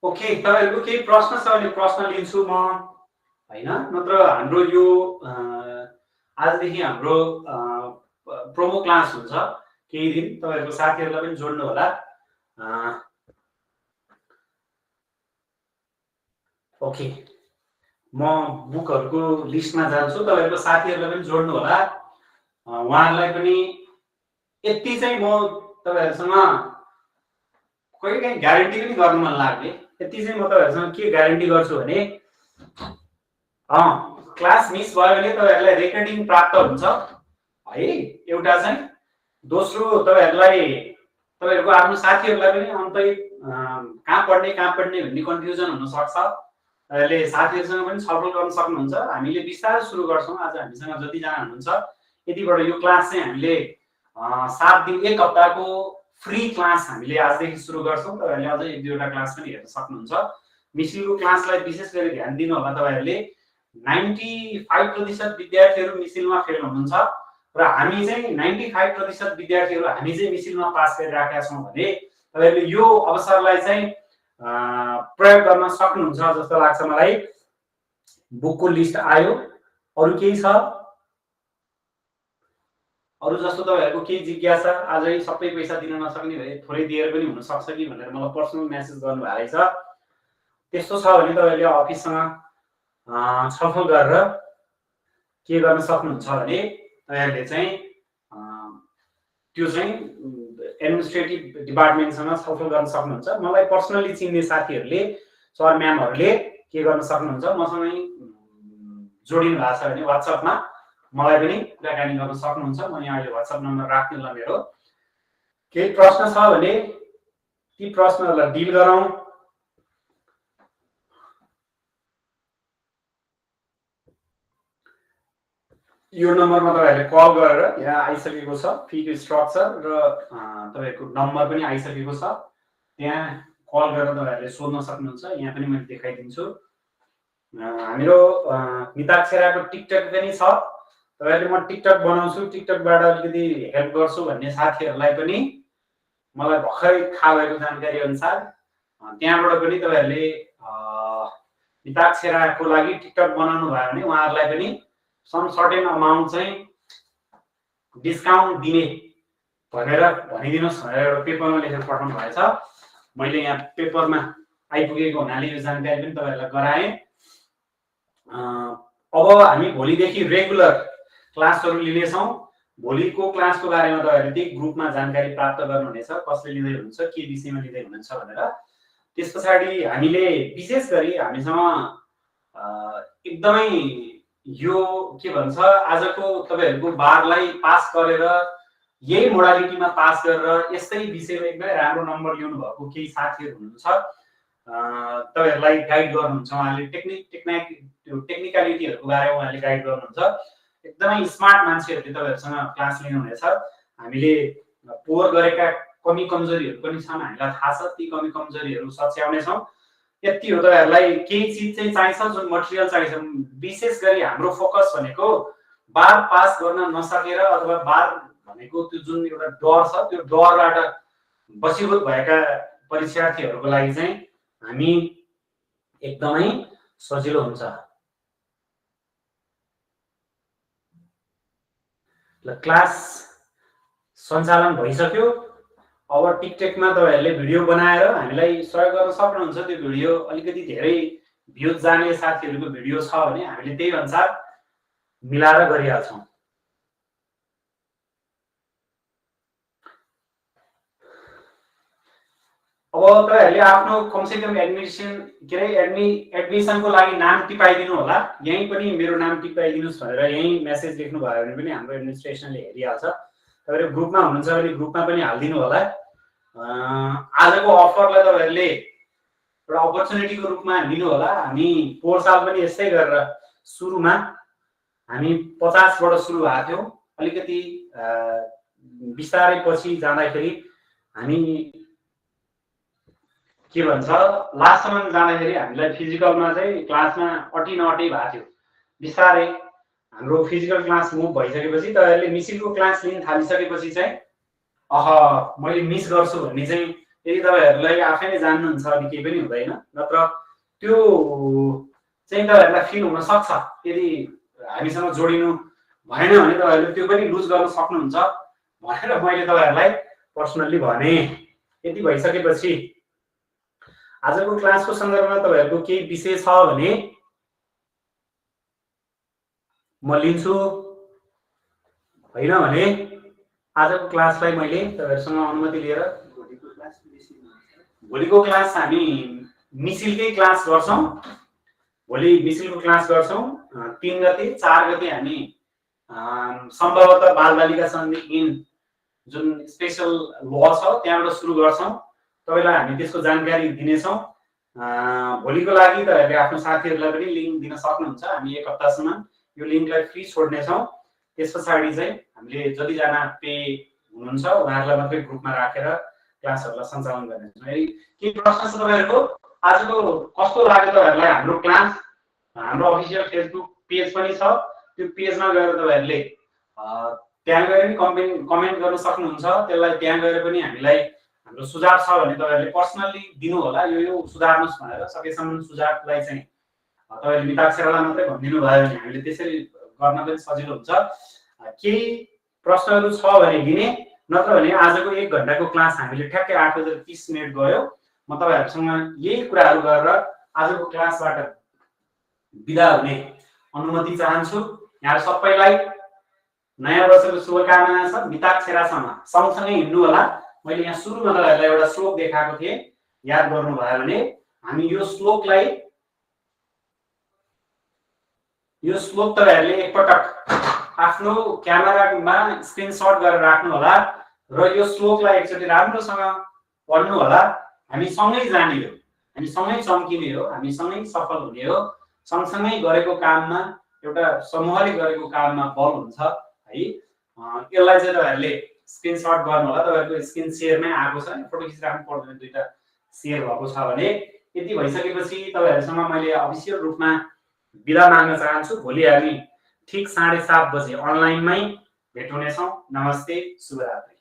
ओके, तपाईहरुको केही प्रश्न छ भने प्रश्न लिन्छु म, हैन? नत्र हाम्रो यो आजदेखि हाम्रो प्रोमो क्लास हुन्छ केही दिन, तपाईहरुको साथीहरुलाई पनि जोड्नु होला। ओके, म बुकहरुको लिस्टमा जान्छु, तपाईहरुको साथीहरुलाई पनि जोड्नु होला। उहाँहरुलाई पनि यति चाहिँ म तपाईहरुसँग कहिलेकाहीँ ग्यारेन्टी पनि गर्न मन लाग्ने, यति चाहिँ म तपाईहरुसँग के ग्यारेन्टी गर्छु भने क्लास मिस भयो भने तपाईहरुलाई रेकर्डिङ प्राप्त हुन्छ है एउटा चाहिँ। दोस्रो, तपाईहरुको आफ्नो साथीहरुलाई पनि अन्तै कहाँ पढ्ने भन्ने कन्फ्युजन हुन सक्छ। अहिले साथीहरुसँग पनि छलफल गर्न सक्नुहुन्छ। हामीले बिस्तारै सुरु गर्छौं। आज हामीसँग जति जना हुनुहुन्छ यतिबाट यो क्लास चाहिँ हामीले 7 दिन 1 हप्ताको फ्री क्लास हामीले आजदेखि सुरु गर्छौं। तपाईहरुले अझै 1-2 वटा क्लास पनि हेर्न सक्नुहुन्छ। मिसिलको क्लासलाई विशेष गरी ध्यान दिनु होला। तपाईहरुले 95% विद्यार्थीहरु मिसिलमा फेल हुनुहुन्छ र हामी चाहिँ 95% विद्यार्थीहरु हामी चाहिँ मिसिलमा पास गरिराखेका छौं भने तपाईहरुले यो अवसरलाई चाहिँ प्रयोग गर्न सक्नुहुन्छ जस्तो लाग्छ मलाई। बुकको लिस्ट आयो, अरु केही छ? अरु जस्तो तपाईहरुको केही जिज्ञासा? आजै सबै पैसा दिन नसक्ने भए थोरै दिएर पनि हुन सक्छ कि भनेर मलाई पर्सनल मेसेज गर्नु भएको रहेछ। त्यस्तो छ भने तपाईहरुले अफिससँग छलफल गरेर के गर्न सक्नुहुन्छ भने तपाईहरुले चाहिँ त्यो चाहिँ एडमिनिस्ट्रेटिभ डिपार्टमेन्टसँग छलफल गर्न सक्नुहुन्छ। मलाई पर्सनली चिन्ने साथीहरुले, सर म्यामहरुले के गर्न सक्नुहुन्छ, मसँगै जोडिनु भएको छ भने WhatsAppमा मलाई पनि कुराकानी गर्न सक्नुहुन्छ। म यहाँ अहिले WhatsApp नम्बर राख्नु होला मेरो। केही प्रश्न छ भने ती प्रश्नहरुलाई डिल गरौँ। यो नम्बरमा तपाईहरुले कल गरेर यहाँ आइसकेको छ फीको स्ट्रक्चर र तपाईहरुको नम्बर पनि आइसकेको छ। त्यहाँ कल गरेर तपाईहरुले सोध्न सक्नुहुन्छ। यहाँ पनि मैले देखाइदिन्छु। हाम्रो मिताक्षराको टिकटक पनि छ। तपाईहरुले म टिकटक बनाउँछु, टिकटकबाट अलिकति हेल्प गर्छु भन्ने साथीहरुलाई पनि मलाई भर्खरै थाहा भएको जानकारी अनुसार त्यहाँबाट पनि तपाईहरुले मिताक्षराको लागि टिकटक बनाउनु भयो भने उहाँहरुलाई पनि सम सर्टेन अमाउन्ट चाहिँ डिस्काउन्ट दिने भनेर भनिदिनुस् भनेर एउटा पेपरमा लेखेर पठाउनु भएछ। मैले यहाँ पेपरमा आइपुगेको हुनाले यो जानकारी पनि तपाईहरुलाई गराएँ। अब हामी भोलिदेखि रेगुलर क्लासहरु लिनेछौं। भोलिको क्लासको बारेमा तपाईहरुले त्यही ग्रुपमा जानकारी प्राप्त गर्नुहुनेछ, कसले लिँदै हुनुहुन्छ, के विषयमा लिँदै हुनुहुन्छ भनेर। त्यसपछि हामीले विशेष गरी हामीसँग एकदमै यो के भन्छ आजको तपाईहरुको बारलाई पास गरेर यही मोडालिटीमा पास गरेर यस्तै विषयमा एकदमै राम्रो नम्बर ल्याउनु भएको केही साथीहरु हुनुहुन्छ। तपाईहरुलाई गाइड गर्नुहुन्छ। उहाँले टेक्निकलिटीहरुको बारेमा उहाँले गाइड गर्नुहुन्छ। एकदमै स्मार्ट मान्छेहरुले तपाईहरुसँग क्लास लिनुहुनेछ। हामीले पोहोर गरेका कमी कमजोरीहरु पनि छन्, हामीलाई थाहा छ। ती कमी कमजोरीहरु सच्याउने छौं। यति हो। तपाईहरुलाई केही चीज चाहिँ चाहिन्छ, जुन मटेरियल चाहिन्छ। विशेष गरी हाम्रो फोकस भनेको बार पास गर्न नसकेर अथवा बार भनेको त्यो जुन एउटा डर छ, त्यो डरबाट बसीभूत भएका परीक्षार्थीहरुको लागि चाहिँ हामी एकदमै सजिलो हुन्छ। ल क्लास सञ्चालन भइसक्यो। अब टिकटकमा तपाईहरुले भिडियो बनाएर हामीलाई सहयोग गर्न सक्नुहुन्छ। त्यो भिडियो अलिकति धेरै भ्युज जाने साथीहरुको भिडियो छ भने हामीले त्यही अनुसार मिलाएर गरिहाल्छौं। अब तपाईहरुले आफ्नो कमसेकम एडमिसनको लागि नाम टिपाइदिनु होला। यही पनि मेरो नाम टिपाइदिनुस् भनेर यही मेसेज लेख्नु भयो भने पनि हाम्रो एडमिनिस्ट्रेसनले हेरिहाल्छ। तपाईहरु ग्रुपमा हुनुहुन्छ भने ग्रुपमा पनि हाल्दिनु होला। आजको अफरलाई तपाईहरुले एउटा अपर्चुनिटीको रूपमा लिनु होला। हामी पोहोर साल पनि यस्तै गरेर सुरुमा हामी 50 बाट सुरु भएको थियौं। अलिकति बिस्तारै पछि जाँदाखेरि हामी के भन्छ लास्टसम्म जाँदाखेरि हामीलाई फिजिकलमा चाहिँ क्लासमा अटि नअटि भएको थियो। बिस्तारै हाम्रो फिजिकल क्लास मुभ भइसकेपछि तपाईहरुले मिसिलको क्लास लिन थालिसकेपछि चाहिँ मैले मिस गर्छु भन्ने चाहिँ यदि तपाईहरुलाई आफै नै जान्नुहुन्छ अनि केही पनि हुँदैन, नत्र त्यो चाहिँ तपाईहरुलाई फिल हुन सक्छ। यदि हामीसँग जोडिनु भएन भने तपाईहरुले त्यो पनि लुज गर्न सक्नुहुन्छ भनेर मैले तपाईहरुलाई पर्सनली भने। यति भइसकेपछि आजको क्लासको सन्दर्भमा तपाईहरुको केही विषय छ भने म लिन्छु, हैन भने आजको क्लासलाई मैले तपाईहरुसँग अनुमति लिएर भोलिको क्लास हामी मिसिलकै क्लास गर्छौं। भोलि मिसिलको क्लास गर्छौं 3 गते 4 गते हामी सम्भवतः बालबालिका सन्धि इन जुन स्पेशल ल छ त्यहाँबाट सुरु गर्छौं। तपाईलाई हामी त्यसको जानकारी दिनेछौं। भोलिको लागि तपाईहरुले आफ्नो साथीहरुलाई पनि लिंक दिन सक्नुहुन्छ। हामी एक हप्तासम्म यो लिंकलाई फ्री छोड्नेछौं। त्यसपछि चाहिँ हामीले जति जना पे हुनुहुन्छ उहाँहरुलाई मात्रै ग्रुपमा राखेर क्लासहरुलाई सञ्चालन गर्नेछौं। के प्रश्न छ तपाईहरुको? आजको कस्तो लाग्यो तपाईहरुलाई हाम्रो क्लास? हाम्रो अफिसियल फेसबुक पेज पनि छ। त्यो पेजमा गएर तपाईहरुले त्यहाँ गएर पनि कमेन्ट गर्न सक्नुहुन्छ। त्यसलाई त्यहाँ गएर पनि हामीलाई हाम्रो सुझाव छ भने तपाईहरुले पर्सनली दिनु होला। यो सुधार्नुस् भनेर सकेसम्म सुझावलाई चाहिँ तपाईहरुले मिताक्षरलाई मात्रै भनिदिनु भयो भने हामीले त्यसरी गर्न पनि सजिलो हुन्छ। केही प्रश्नहरु छ भने लिने, नत्र भने आजको 1 घण्टाको क्लास हामीले ठ्याक्कै 8:30 गयो। म तपाईहरुसँग यही कुराहरु गरेर आजको क्लासबाट बिदा हुने अनुमति चाहन्छु। यहाँ सबैलाई नयाँ वर्षको शुभकामना छ। मिताक्षरासँग सँगसँगै हिँड्नु होला। मैले यहाँ सुरुमा तपाईहरुलाई एउटा श्लोक देखाएको थिए, याद गर्नु भयो भने हामी यो श्लोक तपाईहरुले एकपटक आफ्नो क्यामेरामा स्क्रिनशट गरेर राख्नु होला र यो श्लोकलाई एकचोटी राम्रोसँग पढ्नु होला। हामी सँगै जाने हो, हामी सँगै चम्किने हो, हामी सँगै सफल हुने हो। सँगसँगै गरेको काममा एउटा समूहले गरेको काममा बल हुन्छ है। यसलाई चाहिँ तपाईहरुले स्क्रिनशट गर्नु होला। तपाईहरुको स्क्रिन शेयरमै आएको छ, फोटो खिचिराख्नु पर्दैन, दुईटा शेयर भएको छ भने। यति भइसकेपछि तपाईहरुसँग मैले अफिसियल रूपमा बिदा माग्न चाहन्छु। भोलि हामी ठीक 7:30 बजे अनलाइनमै भेट हुनेछौं। नमस्ते, शुभरात्रि।